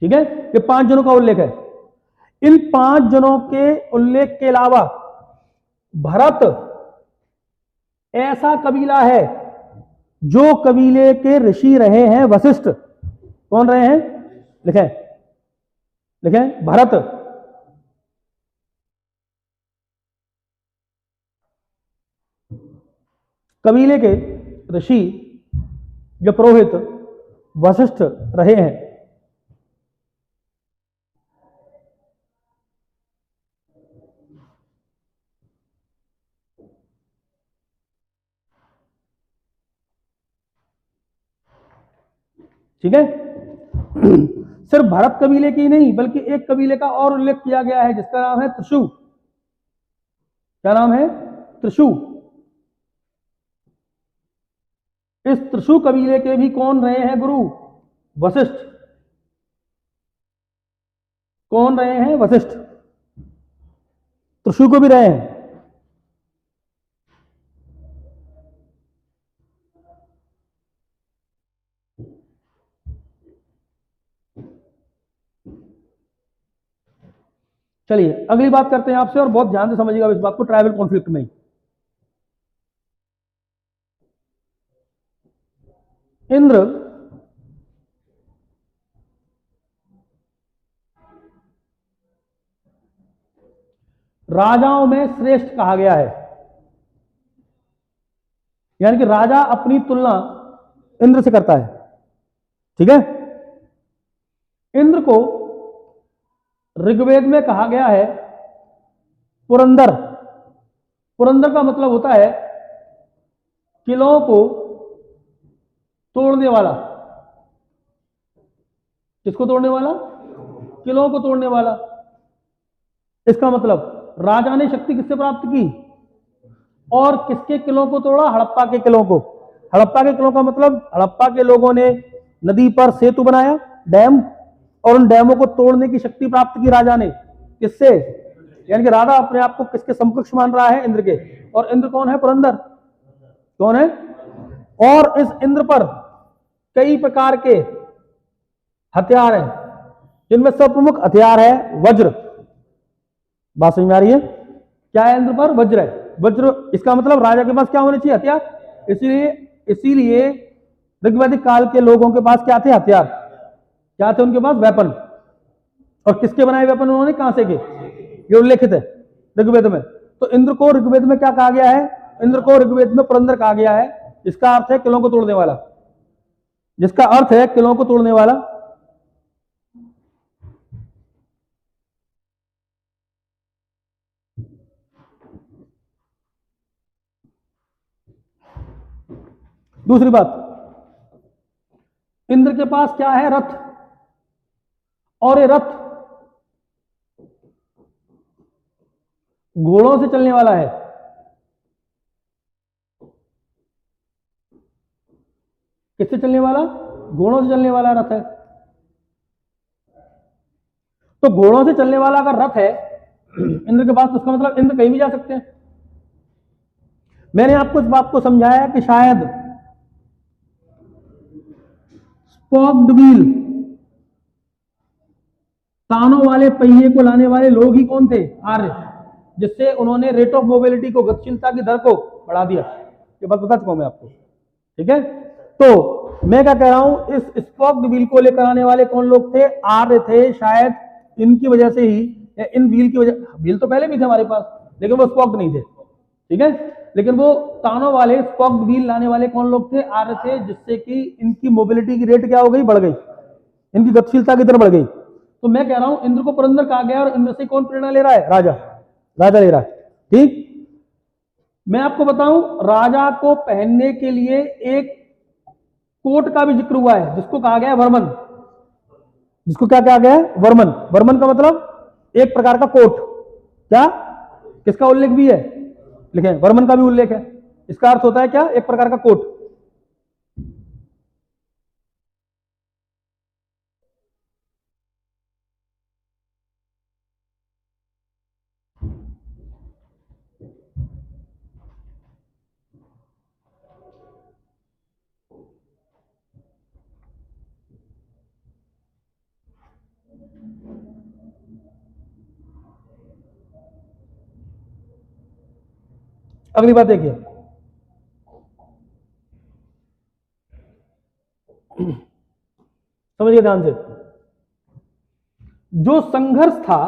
ठीक है। ये 5 जनों का उल्लेख है। इन 5 जनों के उल्लेख के अलावा भरत ऐसा कबीला है जो कबीले के ऋषि रहे हैं, वशिष्ठ। कौन रहे हैं, लिखें, लिखें भरत, कबीले के ऋषि या पुरोहित वशिष्ठ रहे हैं। ठीक है। सिर्फ भरत कबीले की नहीं बल्कि एक कबीले का और उल्लेख किया गया है जिसका नाम है त्रिशु। क्या नाम है? त्रिशु। इस त्रिशु कबीले के भी कौन रहे हैं गुरु? वशिष्ठ। कौन रहे हैं? वशिष्ठ। त्रिशु को भी रहे हैं। चलिए अगली बात करते हैं आपसे, और बहुत ध्यान से समझिएगा इस बात को, ट्राइबल कॉन्फ्लिक्ट में। इंद्र राजाओं में श्रेष्ठ कहा गया है, यानी कि राजा अपनी तुलना इंद्र से करता है। ठीक है। इंद्र को ऋग्वेद में कहा गया है पुरंदर। पुरंदर का मतलब होता है किलों को तोड़ने वाला। किसको तोड़ने वाला? किलों को तोड़ने वाला। इसका मतलब राजा ने शक्ति किससे प्राप्त की और किसके किलों को तोड़ा? हड़प्पा के किलों को। हड़प्पा के किलों का मतलब हड़प्पा के लोगों ने नदी पर सेतु बनाया, डैम, और उन डैमों को तोड़ने की शक्ति प्राप्त की राजा ने। किससे? यानी कि राजा अपने आप को किसके समकक्ष मान रहा है? इंद्र के। और इंद्र कौन है? पुरंदर। कौन है? और इस इंद्र पर कई प्रकार के हथियार हैं, जिनमें सब प्रमुख हथियार है वज्र। बात समझ में आ रही है? क्या है इंद्र पर? वज्र है। वज्र, इसका मतलब राजा के पास क्या होने चाहिए? हथियार। इसीलिए ऋग्वैदिक काल के लोगों के पास क्या थे? हथियार। क्या थे उनके पास? वेपन। और किसके बनाए वेपन? उन्होंने कांसे के। ये उल्लेखित है ऋग्वेद में। तो इंद्र को ऋग्वेद में क्या कहा गया है? इंद्र को ऋग्वेद में पुरंदर कहा गया है। इसका अर्थ है किलों को तोड़ने वाला। जिसका अर्थ है किलों को तोड़ने वाला। दूसरी बात, इंद्र के पास क्या है? रथ। और ये रथ घोड़ों से चलने वाला है। किससे चलने वाला? घोड़ों से चलने वाला रथ है। तो घोड़ों से चलने वाला अगर रथ है इंद्र के पास, तो उसका मतलब इंद्र कहीं भी जा सकते हैं। मैंने आपको इस बात को समझाया कि शायद स्पोक्ड व्हील, तानों वाले पहिए को लाने वाले लोग ही कौन थे? आर्य। जिससे उन्होंने रेट ऑफ मोबिलिटी को, गतिशीलता की दर को बढ़ा दिया। ये बात बता चुका हूं मैं आपको। ठीक है। तो मैं क्या कह रहा हूं, इस स्पोक्ड व्हील को लेकर आने वाले कौन लोग थे? आर्य थे। शायद इनकी वजह से ही, या इन व्हील की वजह, व्हील तो पहले भी थे हमारे पास लेकिन वो स्पोक्ड नहीं थे। ठीक है। लेकिन वो तानों वाले स्पोक्ड व्हील लाने वाले कौन लोग थे? आर्य थे। जिससे कि इनकी मोबिलिटी की रेट क्या हो गई? बढ़ गई। इनकी गतिशीलता की दर बढ़ गई। तो मैं कह रहा हूं इंद्र को पुरंदर कहा गया, और इंद्र से कौन प्रेरणा ले रहा है? राजा। राजा ले रहा है। ठीक। मैं आपको बताऊं, राजा को पहनने के लिए एक कोट का भी जिक्र हुआ है जिसको कहा गया है वर्मन। जिसको क्या कहा गया है? वर्मन। वर्मन का मतलब एक प्रकार का कोट। क्या? किसका उल्लेख भी है? लिखें, वर्मन का भी उल्लेख है। इसका अर्थ होता है क्या? एक प्रकार का कोट। अगली बात देखिए, समझिए ध्यान से। जो संघर्ष था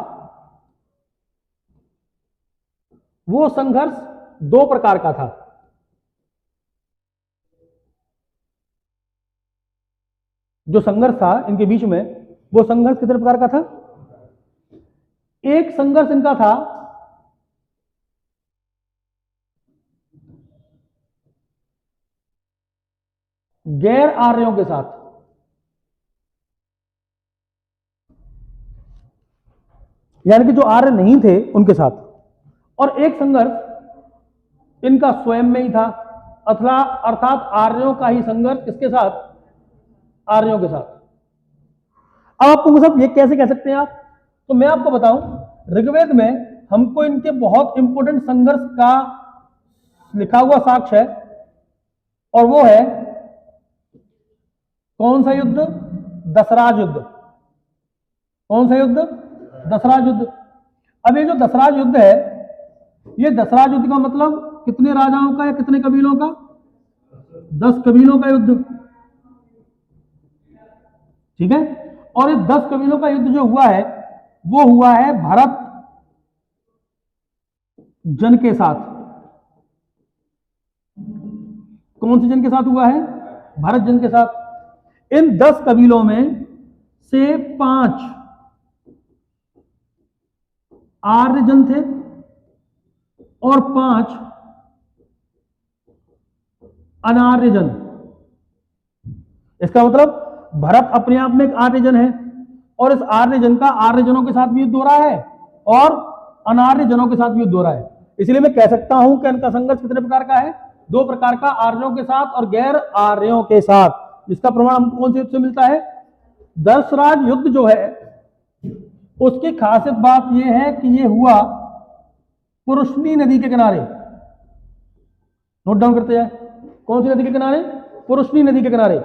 वो संघर्ष दो प्रकार का था। जो संघर्ष था इनके बीच में, वो संघर्ष कितने प्रकार का था? एक संघर्ष इनका था गैर आर्यों के साथ, यानी कि जो आर्य नहीं थे उनके साथ, और एक संघर्ष इनका स्वयं में ही था, अर्थात आर्यों का ही संघर्ष किसके साथ? आर्यों के साथ। अब आपको सब ये कैसे कह सकते हैं आप? तो मैं आपको बताऊं, ऋग्वेद में हमको इनके बहुत इंपॉर्टेंट संघर्ष का लिखा हुआ साक्ष्य है, और वो है कौन सा युद्ध? दशराज युद्ध। कौन सा युद्ध? दशराज युद्ध। अब ये जो दशराज युद्ध है, ये दशराज युद्ध का मतलब कितने राजाओं का या कितने कबीलों का? 10 कबीलों का युद्ध, ठीक है। और इस 10 कबीलों का युद्ध जो हुआ है वो हुआ है भरत जन के साथ। कौन से जन के साथ हुआ है? भरत जन के साथ। इन 10 कबीलों में से 5 आर्य जन थे और 5 अनार्य जन। इसका मतलब भरत अपने आप में एक आर्य जन है, और इस आर्य जन का आर्य जनों के साथ भी युद्ध हो रहा है और अनार्य जनों के साथ भी युद्ध हो रहा है। इसलिए मैं कह सकता हूं कि इनका संघर्ष कितने प्रकार का है? 2 प्रकार का, आर्यों के साथ और गैर आर्यों के साथ। इसका प्रमाण हमको कौन से युद्ध से मिलता है? दशराज युद्ध जो है उसकी खासियत बात यह है कि यह हुआ पुरुषनी नदी के किनारे। नोट डाउन करते जाए। कौन सी नदी के किनारे? पुरुषनी नदी के किनारे।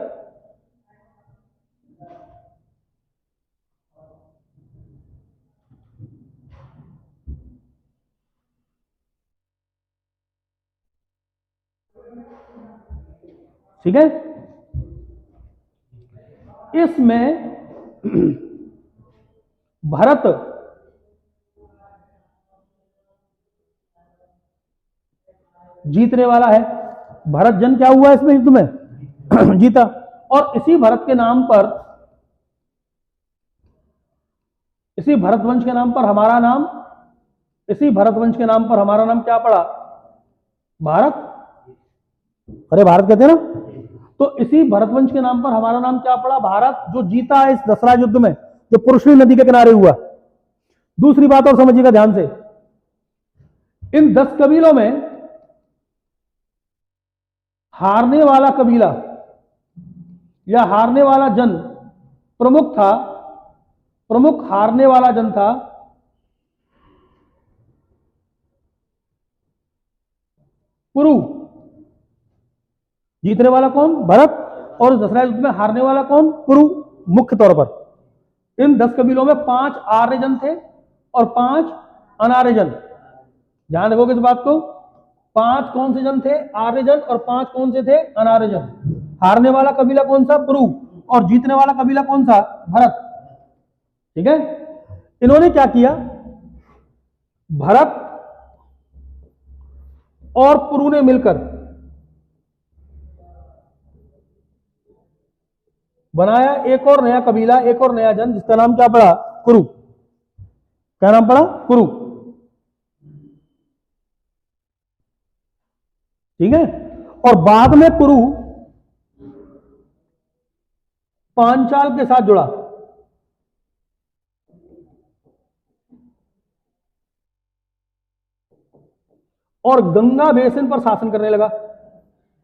ठीक है। इसमें भरत जीतने वाला है। भरत जन क्या हुआ इसमें युद्ध में? जीता। और इसी भरत के नाम पर, इसी भरतवंश के नाम पर हमारा नाम, इसी भरतवंश के नाम पर हमारा नाम क्या पड़ा? भारत। अरे भारत कहते हैं ना। तो इसी भरतवंश के नाम पर हमारा नाम क्या पड़ा? भारत, जो जीता है इस दशराज युद्ध में, जो पुरुषनी नदी के किनारे हुआ। दूसरी बात और समझिएगा ध्यान से, इन 10 कबीलों में हारने वाला कबीला या हारने वाला जन प्रमुख था, प्रमुख हारने वाला जन था पुरु। जीतने वाला कौन? भरत। और दशराज युद्ध में हारने वाला कौन? पुरु। मुख्य तौर पर इन 10 कबीलों में 5 आर्य जन थे और 5 अनार्य जन। ध्यान रखोगे इस बात को। 5 कौन से जन थे? आर्य जन। और 5 कौन से थे? अनार्य जन। हारने वाला कबीला कौन सा? पुरु। और जीतने वाला कबीला कौन सा? भरत। ठीक है। इन्होंने क्या किया? भरत और पुरु ने मिलकर बनाया एक और नया कबीला, एक और नया जन, जिसका नाम क्या पड़ा? कुरु। क्या नाम पड़ा? कुरु। ठीक है। और बाद में कुरु पांचाल के साथ जुड़ा। और गंगा बेसिन पर शासन करने लगा।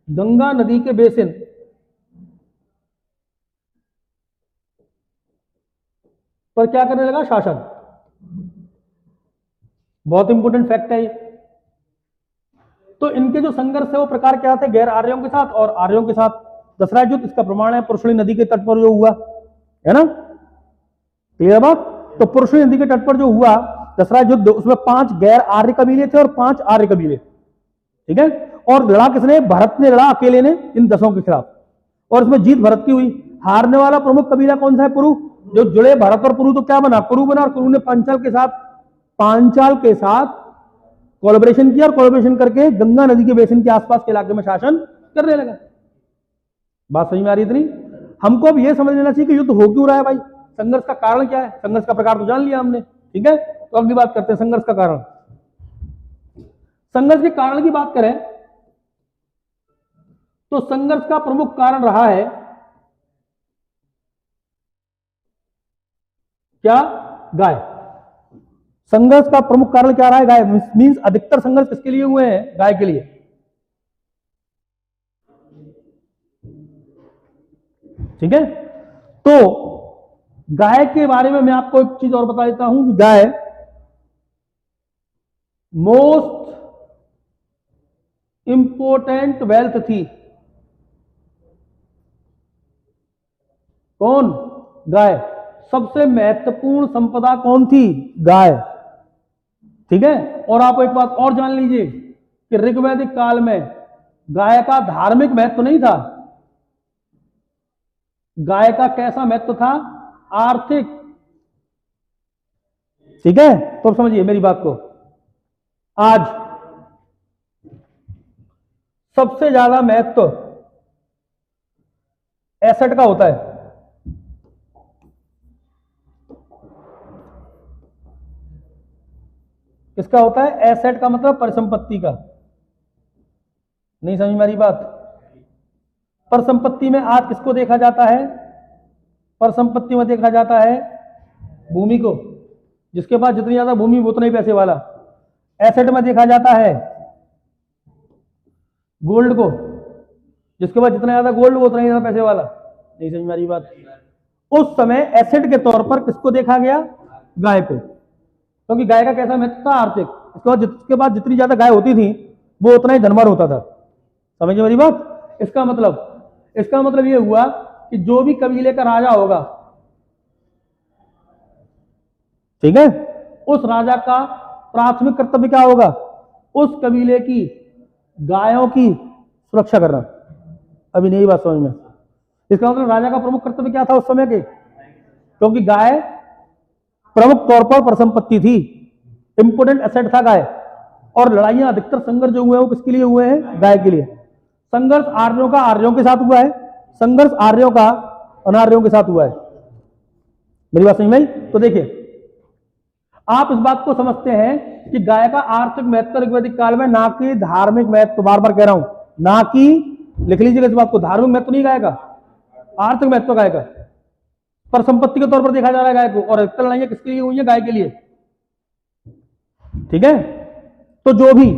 गंगा नदी के बेसिन पर क्या करने लगा? शासन। बहुत इंपॉर्टेंट फैक्ट है ये। तो इनके जो संघर्ष है वो प्रकार क्या थे? गैर आर्यों के साथ और आर्यों के साथ। दशराज युद्ध इसका प्रमाण है, पुरुषनी नदी के तट पर जो हुआ है ना। क्लियर बात? तो पुरुषनी नदी के तट पर जो हुआ दशराज युद्ध, उसमें 5 गैर आर्य कबीले थे और 5 आर्य कबीले। ठीक है। और लड़ा किसने? भरत ने लड़ा अकेले ने इन 10 के खिलाफ, और इसमें जीत भरत की हुई। हारने वाला प्रमुख कबीला कौन सा है? पुरु। जो जुड़े भरत और कुरु, तो क्या बना, कुरु बना, और कुरु ने पांचाल के साथ कोलैबोरेशन किया, और कोलैबोरेशन करके गंगा नदी के बेसिन के आसपास के इलाके में शासन करने लगा। बात समझ में आ रही इतनी? हमको अब यह समझ लेना चाहिए कि युद्ध हो क्यों रहा है भाई, संघर्ष का कारण क्या है। संघर्ष का प्रकार तो जान लिया हमने, ठीक है। तो अगली बात करते हैं संघर्ष का कारण। संघर्ष के कारण की बात करें तो संघर्ष का प्रमुख कारण रहा है क्या, गाय। संघर्ष का प्रमुख कारण क्या रहा है, गाय। मींस अधिकतर संघर्ष किसके लिए हुए हैं, गाय के लिए, ठीक है। तो गाय के बारे में मैं आपको एक चीज और बता देता हूं कि गाय मोस्ट इंपोर्टेंट वेल्थ थी। कौन, गाय। सबसे महत्वपूर्ण संपदा कौन थी, गाय, ठीक है। और आप एक बात और जान लीजिए कि ऋग्वैदिक काल में गाय का धार्मिक महत्व नहीं था, गाय का कैसा महत्व था, आर्थिक, ठीक है। तो समझिए मेरी बात को, आज सबसे ज्यादा महत्व एसेट का होता है। किसका होता है, एसेट का मतलब परिसंपत्ति का। नहीं समझ में आ रही बात। परिसंपत्ति में आज किसको देखा जाता है, परिसंपत्ति में देखा जाता है भूमि को, जिसके पास जितनी ज्यादा भूमि वो उतना ही पैसे वाला। एसेट में देखा जाता है गोल्ड को, जिसके पास जितना ज्यादा गोल्ड वो उतना ही ज्यादा पैसे वाला। नहीं समझ में आ रही बात। उस समय एसेट के तौर पर किसको देखा गया, गाय को, क्योंकि गाय का कैसा महत्व था, आर्थिक। इसके बाद जितनी ज्यादा गाय होती थी वो उतना ही धनवान होता था। समझ में मेरी बात। इसका मतलब ये हुआ कि जो भी कबीले का राजा होगा, ठीक है, उस राजा का प्राथमिक कर्तव्य क्या होगा, उस कबीले की गायों की सुरक्षा करना। अभी नहीं बात समझ में। इसका मतलब राजा का प्रमुख कर्तव्य क्या था उस समय के, क्योंकि गाय प्रमुख तौर पर परिसंपत्ति थी, इंपोर्टेंट एसेट था गाय। और लड़ाइयां, अधिकतर संघर्ष जो हुए हैं वो किसके लिए हुए हैं, गाय के लिए। संघर्ष आर्यों का आर्यों के साथ हुआ है, संघर्ष आर्यों का अनार्यों के साथ हुआ है। मेरी बात समझ में आई। तो देखिए, आप इस बात को समझते हैं कि गाय का आर्थिक महत्व ऋग्वैदिक काल में, ना कि धार्मिक महत्व। बार बार कह रहा हूं, ना कि, लिख लीजिएगा इस बात को, धार्मिक महत्व नहीं गाय का, आर्थिक महत्व गाय का। पर संपत्ति के तौर पर देखा जा रहा है गाय को। और अधिकतर लड़ाइयां किसके लिए हुई है, गाय के लिए, ठीक है। तो जो भी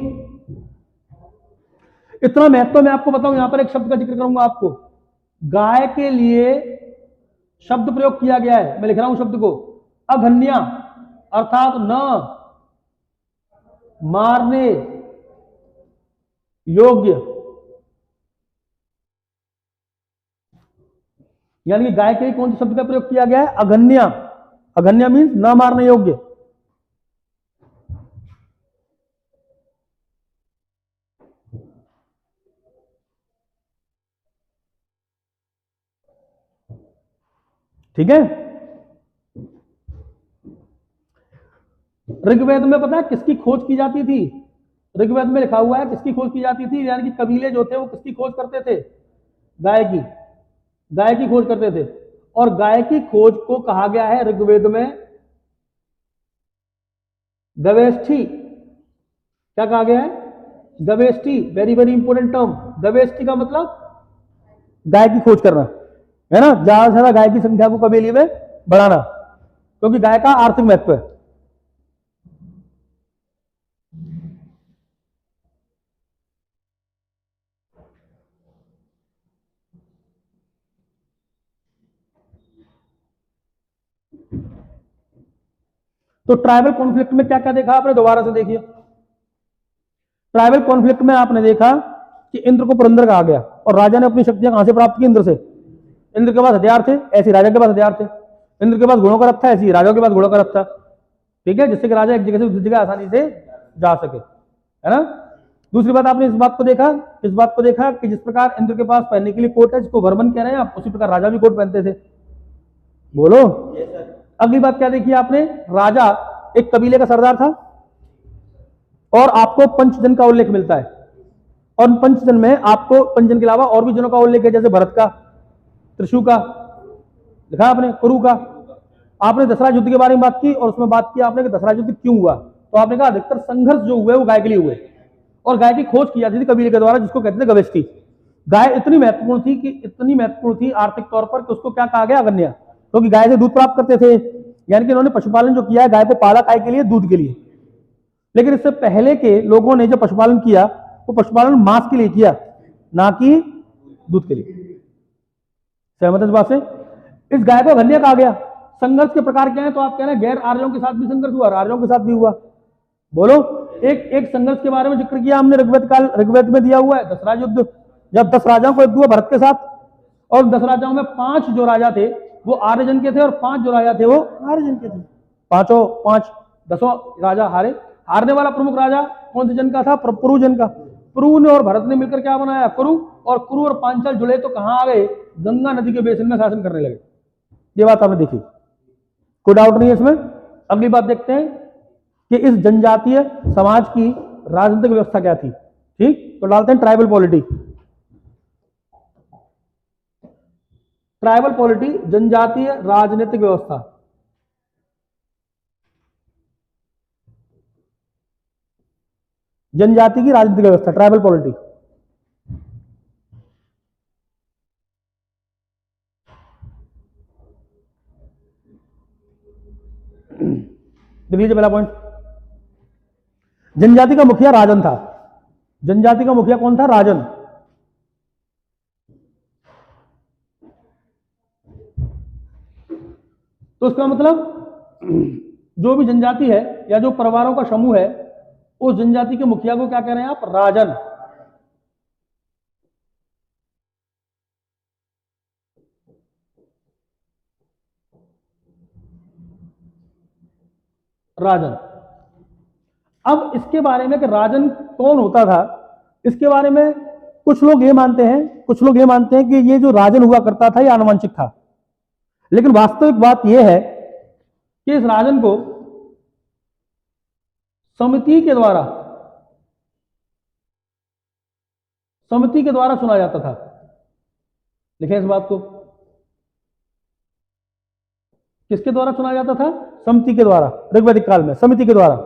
इतना महत्व मैं आपको बताऊं, यहां पर एक शब्द का जिक्र करूंगा आपको। गाय के लिए शब्द प्रयोग किया गया है, मैं लिख रहा हूं शब्द को, अघन्या, अर्थात न मारने योग्य। यानी कि गाय के लिए कौन से शब्द का प्रयोग किया गया है, अघन्या। अघन्या मीन्स न मारने योग्य। ठीक है। ऋग्वेद में पता है किसकी खोज की जाती थी, ऋग्वेद में लिखा हुआ है किसकी खोज की जाती थी, यानी कि कबीले जो थे वो किसकी खोज करते थे, गाय की, गाय की खोज करते थे। और गाय की खोज को कहा गया है ऋग्वेद में गवेष्ठी। क्या कहा गया है, गवेष्ठी। Very very important term. गवेष्ठी का मतलब गाय की खोज करना, है ना, ज्यादा से ज्यादा गाय की संख्या को कबीले में बढ़ाना, क्योंकि गाय का आर्थिक महत्व है। तो ट्राइबल कॉन्फ्लिक्ट में क्या क्या देखा आपने, दोबारा से देखिए। ट्राइबल कॉन्फ्लिक्ट में आपने देखा कि इंद्र को पुरंदर कहा गया, और राजा ने अपनी शक्तियां कहां से प्राप्त की, इंद्र से। इंद्र के पास हथियार थे, ऐसे राजा के पास हथियार थे। इंद्र के पास घोड़ों का रथ था, ऐसे राजा के पास घोड़ों का रथ था, ठीक है, जिससे कि राजा एक जगह से दूसरी जगह आसानी से जा सके, है ना। दूसरी बात आपने इस बात को देखा कि जिस प्रकार इंद्र के पास पहनने के लिए कोट है, जिसको वर्मन कह रहे हैं आप, उसी प्रकार राजा भी कोट पहनते थे। बोलो। अगली बात क्या देखी आपने, राजा एक कबीले का सरदार था और आपको पंचजन का उल्लेख मिलता है, और पंचजन में आपको पंचजन के अलावा और भी जनों का उल्लेख है, जैसे भरत का, त्रिशु का, लिखा आपने, कुरु का। आपने दसरा युद्ध के बारे में बात की और उसमें बात की आपने कि दसरा युद्ध क्यों हुआ, तो आपने कहा अधिकतर संघर्ष जो हुए वो गाय के लिए हुए, और गाय की खोज की जाती थी कबीले के द्वारा, जिसको कहते थे गवेष्टि। गाय इतनी महत्वपूर्ण थी कि इतनी महत्वपूर्ण थी आर्थिक तौर पर कि उसको क्या कहा गया, अगन्या, क्योंकि गाय से दूध प्राप्त करते थे। यानी कि इन्होंने पशुपालन जो किया है, गाय को पाला काय के लिए, दूध के लिए। लेकिन इससे पहले के लोगों ने जो पशुपालन किया वो पशुपालन मांस के लिए किया, ना कि दूध के लिए। सहमत है इस बात से? इस गाय को अगन्या कहा गया। संघर्ष के प्रकार क्या है, तो आप कह रहे हैं गैर आर्यों के साथ भी संघर्ष हुआ, आर्यों के साथ भी हुआ। बोलो। एक संघर्ष के बारे में जिक्र किया हमने ऋग्वेद में दिया हुआ है, दसरा युद्ध, जब 10 राजाओं को युद्ध हुआ भरत के साथ, और 10 राजाओं में 5 जो राजा थे वो आर्यजन के थे और 5 जो राजा थे वो आर्यजन के थे। 10 राजा हारे। हारने वाला प्रमुख राजा कौन से जन का था, पुरु जन का। पुरु ने और भरत ने मिलकर क्या बनाया, कुरु, और कुरु और पांचाल जुड़े तो कहां आ गए, गंगा नदी के बेसिन में शासन करने लगे। ये बात आपने देखी, कोई डाउट नहीं है इसमें। अगली बात देखते हैं कि इस जनजातीय समाज की राजनीतिक व्यवस्था क्या थी। ठीक, तो डालते हैं ट्राइबल पॉलिटी। ट्राइबल पॉलिटी, जनजातीय राजनीतिक व्यवस्था। जनजाति की राजनीतिक व्यवस्था, ट्राइबल पॉलिटी। देख लीजिए पहला पॉइंट, जनजाति का मुखिया राजन था। जनजाति का मुखिया कौन था, राजन। तो उसका मतलब जो भी जनजाति है या जो परिवारों का समूह है, उस जनजाति के मुखिया को क्या कह रहे हैं आप, राजन। राजन। अब इसके बारे में कि राजन कौन होता था, इसके बारे में कुछ लोग ये मानते हैं कि ये जो राजन हुआ करता था ये आनुवंशिक था। लेकिन वास्तविक बात यह है कि इस राजन को समिति के द्वारा चुना जाता था। लिखें इस बात को, किसके द्वारा चुना जाता था, समिति के द्वारा। ऋग्वैदिक काल में समिति के द्वारा।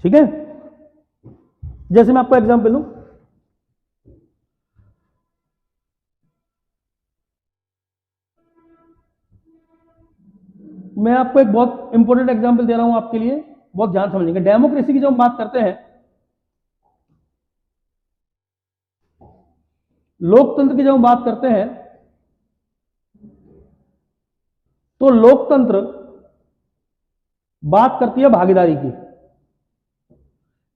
ठीक है, जैसे मैं आपको एग्जांपल दूं, मैं आपको एक बहुत इंपॉर्टेंट एग्जांपल दे रहा हूं आपके लिए, बहुत ध्यान समझेंगे। डेमोक्रेसी की जब हम बात करते हैं, लोकतंत्र की जब हम बात करते हैं, तो लोकतंत्र बात करती है भागीदारी की।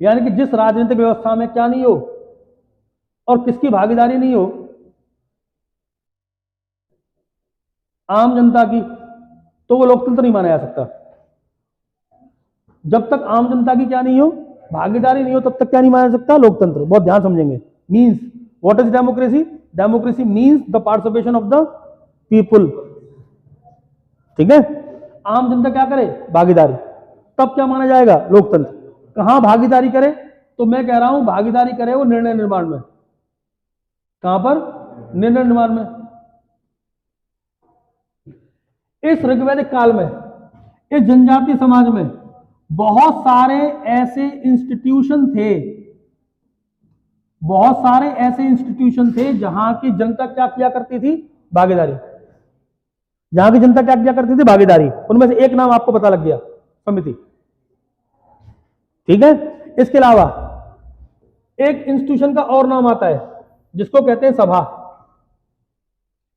यानी कि जिस राजनीतिक व्यवस्था में क्या नहीं हो और किसकी भागीदारी नहीं हो, आम जनता की, तो वो लोकतंत्र नहीं माना जा सकता। जब तक आम जनता की क्या नहीं हो, भागीदारी नहीं हो, तब तक क्या नहीं माना जा सकता, लोकतंत्र। बहुत ध्यान समझेंगे। Means what is democracy, democracy means the participation of the people. ठीक है, आम जनता क्या करे, भागीदारी, तब क्या माना जाएगा, लोकतंत्र। कहां भागीदारी करे, तो मैं कह रहा हूं भागीदारी करे वो निर्णय निर्माण में। कहां पर, निर्णय निर्माण में। इस ऋग्वैदिक काल में, इस जनजातीय समाज में बहुत सारे ऐसे इंस्टीट्यूशन थे जहां की जनता क्या किया करती थी, भागीदारी। जहां की जनता क्या किया करती थी, भागीदारी। उनमें से एक नाम आपको पता लग गया, समिति। ठीक है, इसके अलावा एक इंस्टीट्यूशन का और नाम आता है जिसको कहते हैं सभा।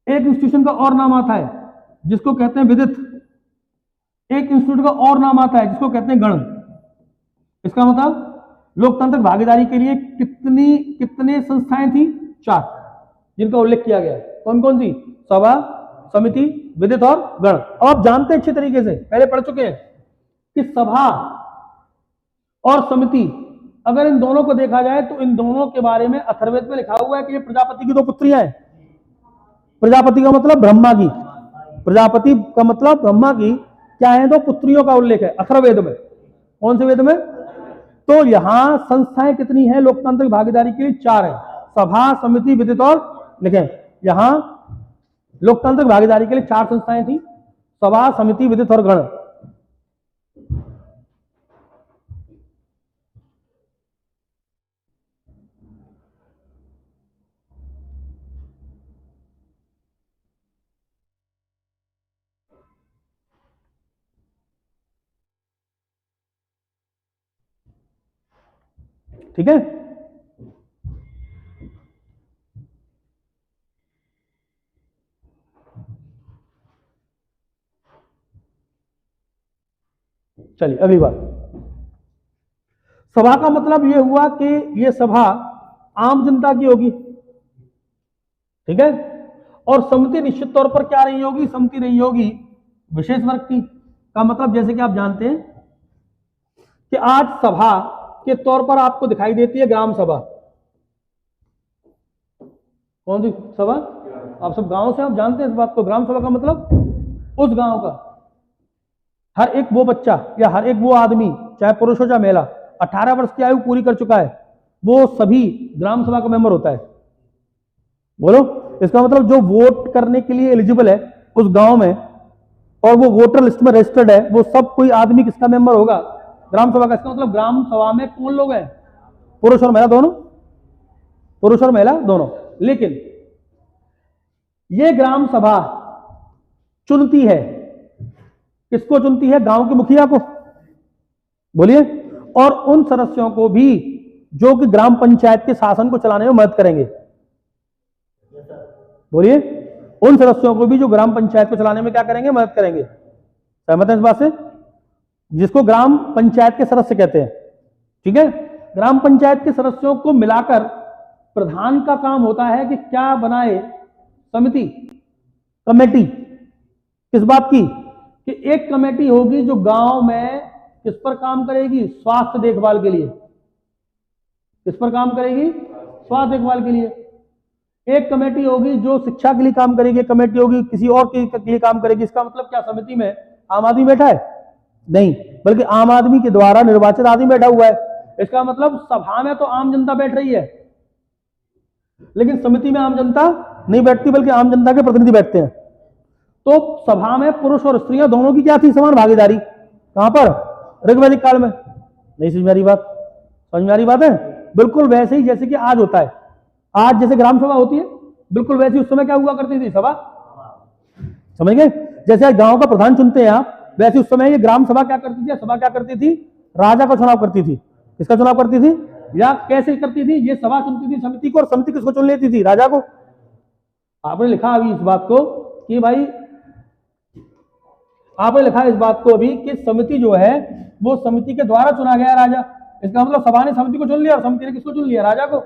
एक इंस्टीट्यूशन का और नाम आता है जिसको कहते हैं विदित। एक इंस्टीट्यूट का और नाम आता है जिसको कहते हैं गण। इसका मतलब लोकतांत्रिक भागीदारी के लिए कितने संस्थाएं थी, 4, जिनका उल्लेख किया गया है। कौन कौन सी, सभा, समिति, विदित और गण। अब आप जानते हैं अच्छे तरीके से, पहले पढ़ चुके हैं कि सभा और समिति, अगर इन दोनों को देखा जाए तो इन दोनों के बारे में अथर्ववेद में लिखा हुआ है कि ये प्रजापति की दो पुत्रियां हैं। प्रजापति का मतलब ब्रह्मा की, प्रजापति का मतलब ब्रह्मा की क्या है, दो पुत्रियों का उल्लेख है अथर्ववेद में। कौन से वेद में? तो यहां संस्थाएं कितनी है लोकतांत्रिक भागीदारी के लिए? 4 है, सभा, समिति, विदित और लिखें। यहां लोकतांत्रिक भागीदारी के लिए 4 संस्थाएं थी, सभा, समिति, विदित और गण। ठीक है, चलिए अगली बात। सभा का मतलब यह हुआ कि यह सभा आम जनता की होगी, ठीक है। और समिति निश्चित तौर पर क्या रही होगी? समिति रही होगी विशेष वर्ग की। का मतलब जैसे कि आप जानते हैं कि आज सभा के तौर पर आपको दिखाई देती है ग्राम सभा। कौन सी सभा? आप सब गांव से आप जानते हैं इस बात को। ग्राम सभा का मतलब उस गांव का हर एक वो बच्चा या हर एक वो आदमी, चाहे पुरुष हो चाहे महिला, 18 वर्ष की आयु पूरी कर चुका है, वो सभी ग्राम सभा का मेंबर होता है। बोलो, इसका मतलब जो वोट करने के लिए एलिजिबल है उस गांव में और वो वोटर लिस्ट में रजिस्टर्ड है, वो सब कोई आदमी किसका मेंबर होगा? ग्राम सभा का। इसका मतलब ग्राम सभा में कौन लोग हैं? पुरुष और महिला दोनों, पुरुष और महिला दोनों। लेकिन ये ग्राम सभा चुनती है, किसको चुनती है? गांव के मुखिया को, बोलिए। और उन सदस्यों को भी जो कि ग्राम पंचायत के शासन को चलाने में मदद करेंगे, बोलिए। उन सदस्यों को भी जो ग्राम पंचायत को चलाने में क्या करेंगे? मदद करेंगे। सहमत है इस बात से? जिसको ग्राम पंचायत के सदस्य कहते हैं, ठीक है। ग्राम पंचायत के सदस्यों को मिलाकर प्रधान का काम होता है कि क्या बनाए? समिति, कमेटी। किस बात की? कि एक कमेटी होगी जो गांव में किस पर काम करेगी? स्वास्थ्य देखभाल के लिए। किस पर काम करेगी? स्वास्थ्य देखभाल के लिए। एक कमेटी होगी जो शिक्षा के लिए काम करेगी, एक कमेटी होगी किसी और के लिए काम करेगी। इसका मतलब क्या समिति में आम आदमी बैठा है? नहीं, बल्कि आम आदमी के द्वारा निर्वाचित आदमी बैठा हुआ है। इसका मतलब सभा में तो आम जनता बैठ रही है, लेकिन समिति में आम जनता नहीं बैठती, बल्कि आम जनता के प्रतिनिधि बैठते हैं। तो सभा में पुरुष और स्त्रियां दोनों की क्या थी? समान भागीदारी। कहां पर? ऋग्वैदिक काल में। नहीं समझ में आ रही बात? समझ में आ रही बात है? बिल्कुल वैसे ही जैसे कि आज होता है। आज जैसे ग्राम सभा होती है, बिल्कुल वैसे उस समय क्या हुआ करती थी? सभा। समझ गए? जैसे आज गांव का प्रधान चुनते हैं आप, वैसे उस समय ये ग्राम सभा क्या करती थी? सभा क्या करती थी? राजा का चुनाव करती थी। किसका चुनाव करती थी? या कैसे करती थी? ये सभा चुनती थी समिति को, और समिति किसको चुन लेती थी? राजा को। आपने लिखा अभी इस बात को कि भाई, आपने लिखा इस बात को अभी कि समिति जो है वो समिति के द्वारा चुना गया राजा। इसका मतलब सभा ने समिति को चुन लिया और समिति ने किसको चुन लिया? राजा को,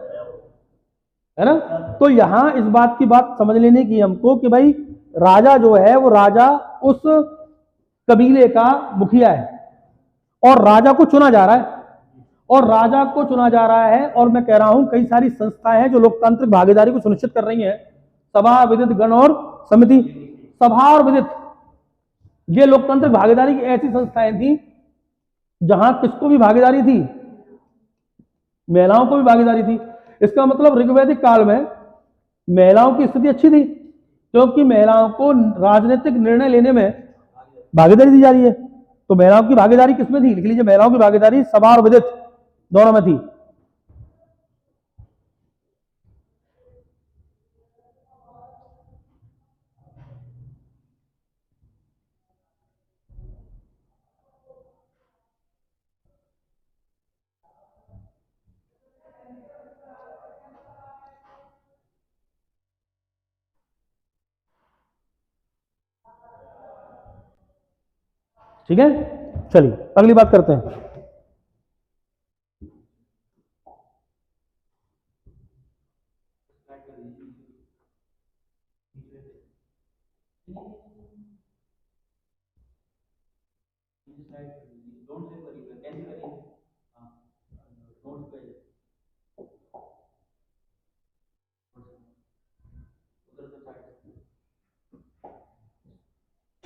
है ना। तो यहां इस बात की बात समझ लेने की हमको कि भाई राजा जो है वो राजा उस कबीले का मुखिया है और राजा को चुना जा रहा है, और राजा को चुना जा रहा है। और मैं कह रहा हूं कई सारी संस्थाएं हैं जो लोकतांत्रिक भागीदारी को सुनिश्चित कर रही हैं, सभा, विदित, गण और समिति। सभा और विदित ये लोकतांत्रिक भागीदारी की ऐसी संस्थाएं थी जहां किसको भी भागीदारी थी? महिलाओं को भी भागीदारी थी। इसका मतलब ऋग्वैदिक काल में महिलाओं की स्थिति अच्छी थी, क्योंकि महिलाओं को राजनीतिक निर्णय लेने में भागीदारी दी जा रही है। तो महिलाओं की भागीदारी किसमें थी? लिख लीजिए, महिलाओं की भागीदारी सभा और विदित दोनों में थी। ठीक है, चलिए अगली बात करते हैं।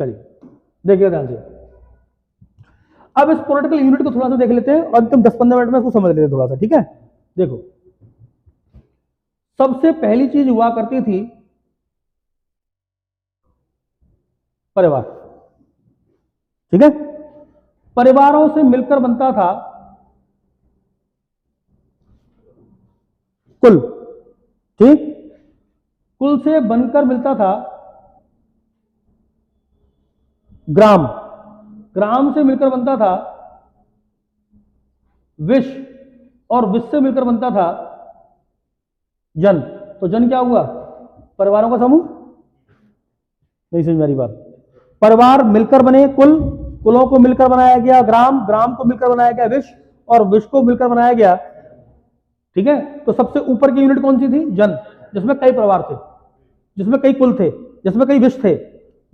चलिए देखिए ध्यान से। अब इस पॉलिटिकल यूनिट को थोड़ा सा देख लेते हैं और अंतिम 10-15 मिनट में इसको समझ लेते हैं थोड़ा सा, ठीक है। देखो, सबसे पहली चीज हुआ करती थी परिवार, ठीक है। परिवारों से मिलकर बनता था कुल, ठीक। कुल से बनकर मिलता था ग्राम, ग्राम से मिलकर बनता था विश्व, और विश्व से मिलकर बनता था जन। तो जन क्या हुआ? परिवारों का समूह। नहीं समझ मेरी बात। परिवार मिलकर बने कुल, कुलों को मिलकर बनाया गया ग्राम, ग्राम को मिलकर बनाया गया विश्व, और विश्व को मिलकर बनाया गया, ठीक है। तो सबसे ऊपर की यूनिट कौन सी थी? जन, जिसमें कई परिवार थे, जिसमें कई कुल थे, जिसमें कई विश्व थे,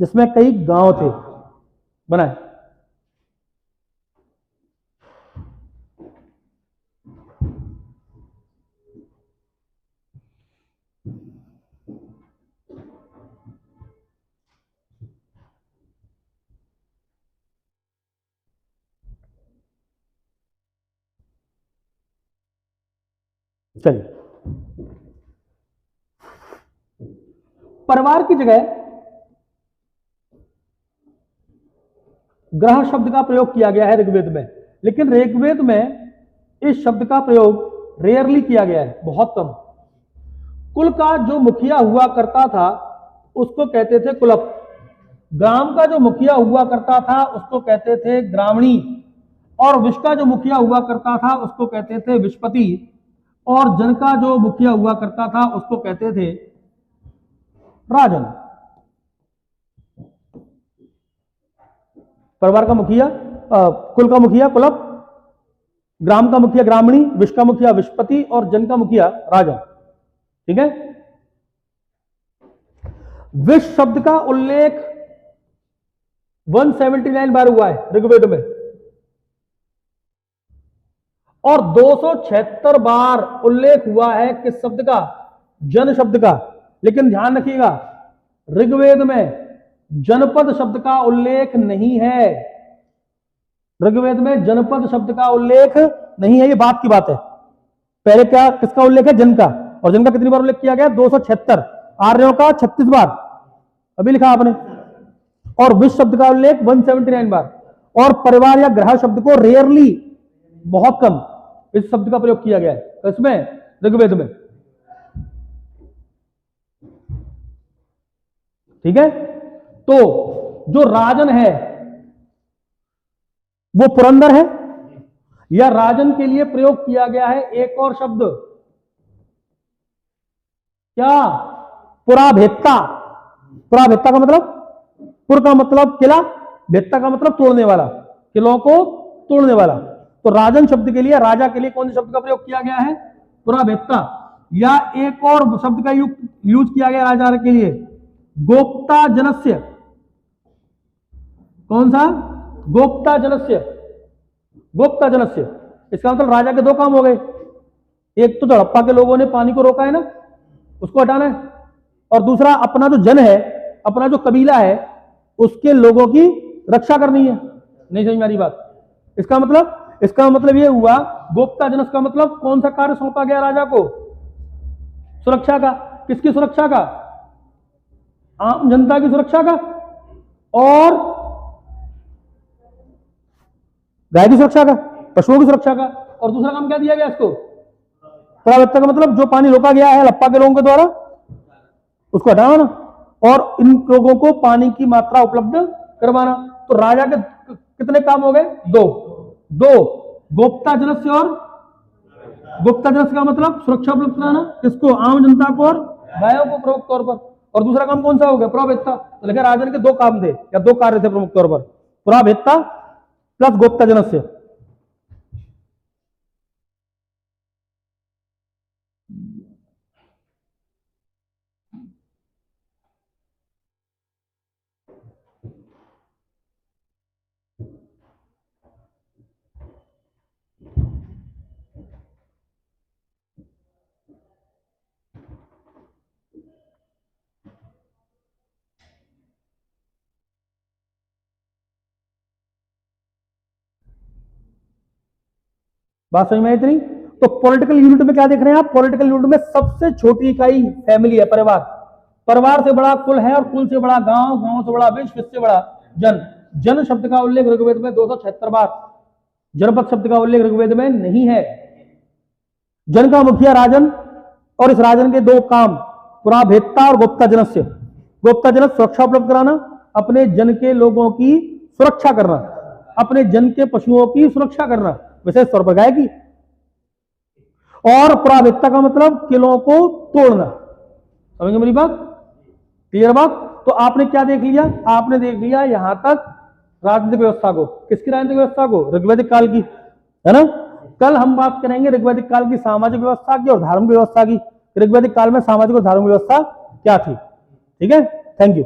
जिसमें कई गांव थे बनाए। चलिए, परिवार की जगह ग्रह शब्द का प्रयोग किया गया है ऋग्वेद में, लेकिन ऋग्वेद में इस शब्द का प्रयोग रेयरली किया गया है, बहुत कम। कुल का जो मुखिया हुआ करता था उसको कहते थे कुलप, ग्राम का जो मुखिया हुआ करता था उसको कहते थे ग्रामणी, और विश्व का जो मुखिया हुआ करता था उसको कहते थे विश्वपति, और जन का जो मुखिया हुआ करता था उसको कहते थे राजन। परिवार का मुखिया कुल का मुखिया कुलप, ग्राम का मुखिया ग्रामणी, विश्व का मुखिया विश्वपति, और जन का मुखिया राजन, ठीक है। विश्व शब्द का उल्लेख 179 बार हुआ है ऋग्वेद में, और 276 बार उल्लेख हुआ है किस शब्द का? जन शब्द का। लेकिन ध्यान रखिएगा, ऋग्वेद में जनपद शब्द का उल्लेख नहीं है, ऋग्वेद में जनपद शब्द का उल्लेख नहीं है, ये बात की बात है। पहले क्या किसका उल्लेख है? जन का, और जन का कितनी बार उल्लेख किया गया? 276। आर्यों का 36 बार अभी लिखा आपने, और विश्व शब्द का उल्लेख 179 बार, और परिवार या ग्रह शब्द को रेयरली, बहुत कम, इस शब्द का प्रयोग किया गया है इसमें ऋग्वेद में, ठीक है। तो जो राजन है वो पुरंदर है, या राजन के लिए प्रयोग किया गया है एक और शब्द, क्या? पुराभेत्ता। पुराभेत्ता का मतलब, पुर का मतलब किला, भेत्ता का मतलब तोड़ने वाला, किलों को तोड़ने वाला। तो राजन शब्द के लिए, राजा के लिए कौन से शब्द का प्रयोग किया गया है? पुराभेत्ता। या एक और शब्द का यूज किया गया राजा के लिए, गोप्ता जनस्य। कौन सा? गोप्ता जनस्य, गोप्ता जनस्य। इसका मतलब राजा के दो काम हो गए, एक तो हड़प्पा के लोगों ने पानी को रोका है ना, उसको हटाना है, और दूसरा अपना जो जन है, अपना जो कबीला है, उसके लोगों की रक्षा करनी है। नहीं समझ में आ रही बात? इसका मतलब यह हुआ, गोप्ता जनस का मतलब कौन सा कार्य सौंपा गया राजा को? सुरक्षा का। किसकी सुरक्षा का? आम जनता की सुरक्षा का, और गाय की सुरक्षा का, पशुओं की सुरक्षा का। और दूसरा काम क्या दिया गया इसको? पुराभेत्ता का मतलब जो पानी रोका गया है हड़प्पा के लोगों के द्वारा, उसको हटाना, और इन लोगों को पानी की मात्रा उपलब्ध करवाना। तो राजा के कितने काम हो गए? दो। दो, गोप्ता जनस्य, और गुप्ता जनस्य का मतलब सुरक्षा उपलब्ध कराना, किसको? आम जनता को और गायों को प्रमुख तौर पर। और दूसरा काम कौन सा हो गया? पुराभेत्ता। तो लिखा राजन के दो काम थे, या दो कार्य थे प्रमुख तौर पर, पुराभेत्ता प्लस गोप्ता जनस्य। बात समझ में आई इतनी? तो पॉलिटिकल यूनिट में क्या देख रहे हैं आप? पॉलिटिकल यूनिट में सबसे छोटी इकाई फैमिली है, परिवार। परिवार से बड़ा कुल है, और कुल से बड़ा गांव, गांव से बड़ा विश्व, विश्व से बड़ा जन। जन शब्द का उल्लेख ऋग्वेद में 276 बार। जनपद शब्द का उल्लेख ऋग्वेद में नहीं है। जन का मुखिया राजन, और इस राजन के दो काम, पुराभेदता और गोप्ता जनस्य। गोप्ता जनस सुरक्षा उपलब्ध कराना, अपने जन के लोगों की सुरक्षा करना, अपने जन के पशुओं की सुरक्षा करना, विशेष तौर पर गाय की। और पुराभेदता का मतलब किलों को तोड़ना। समझ गए मेरी बात? क्लियर बात? तो आपने क्या देख लिया? आपने देख लिया यहां तक राजनीतिक व्यवस्था को। किसकी राजनीतिक व्यवस्था को? ऋग्वैदिक काल की, है ना? कल हम बात करेंगे ऋग्वैदिक काल की सामाजिक व्यवस्था की और धार्मिक व्यवस्था की। ऋग्वैदिक काल में सामाजिक और धार्मिक व्यवस्था क्या थी? ठीक है, थैंक यू।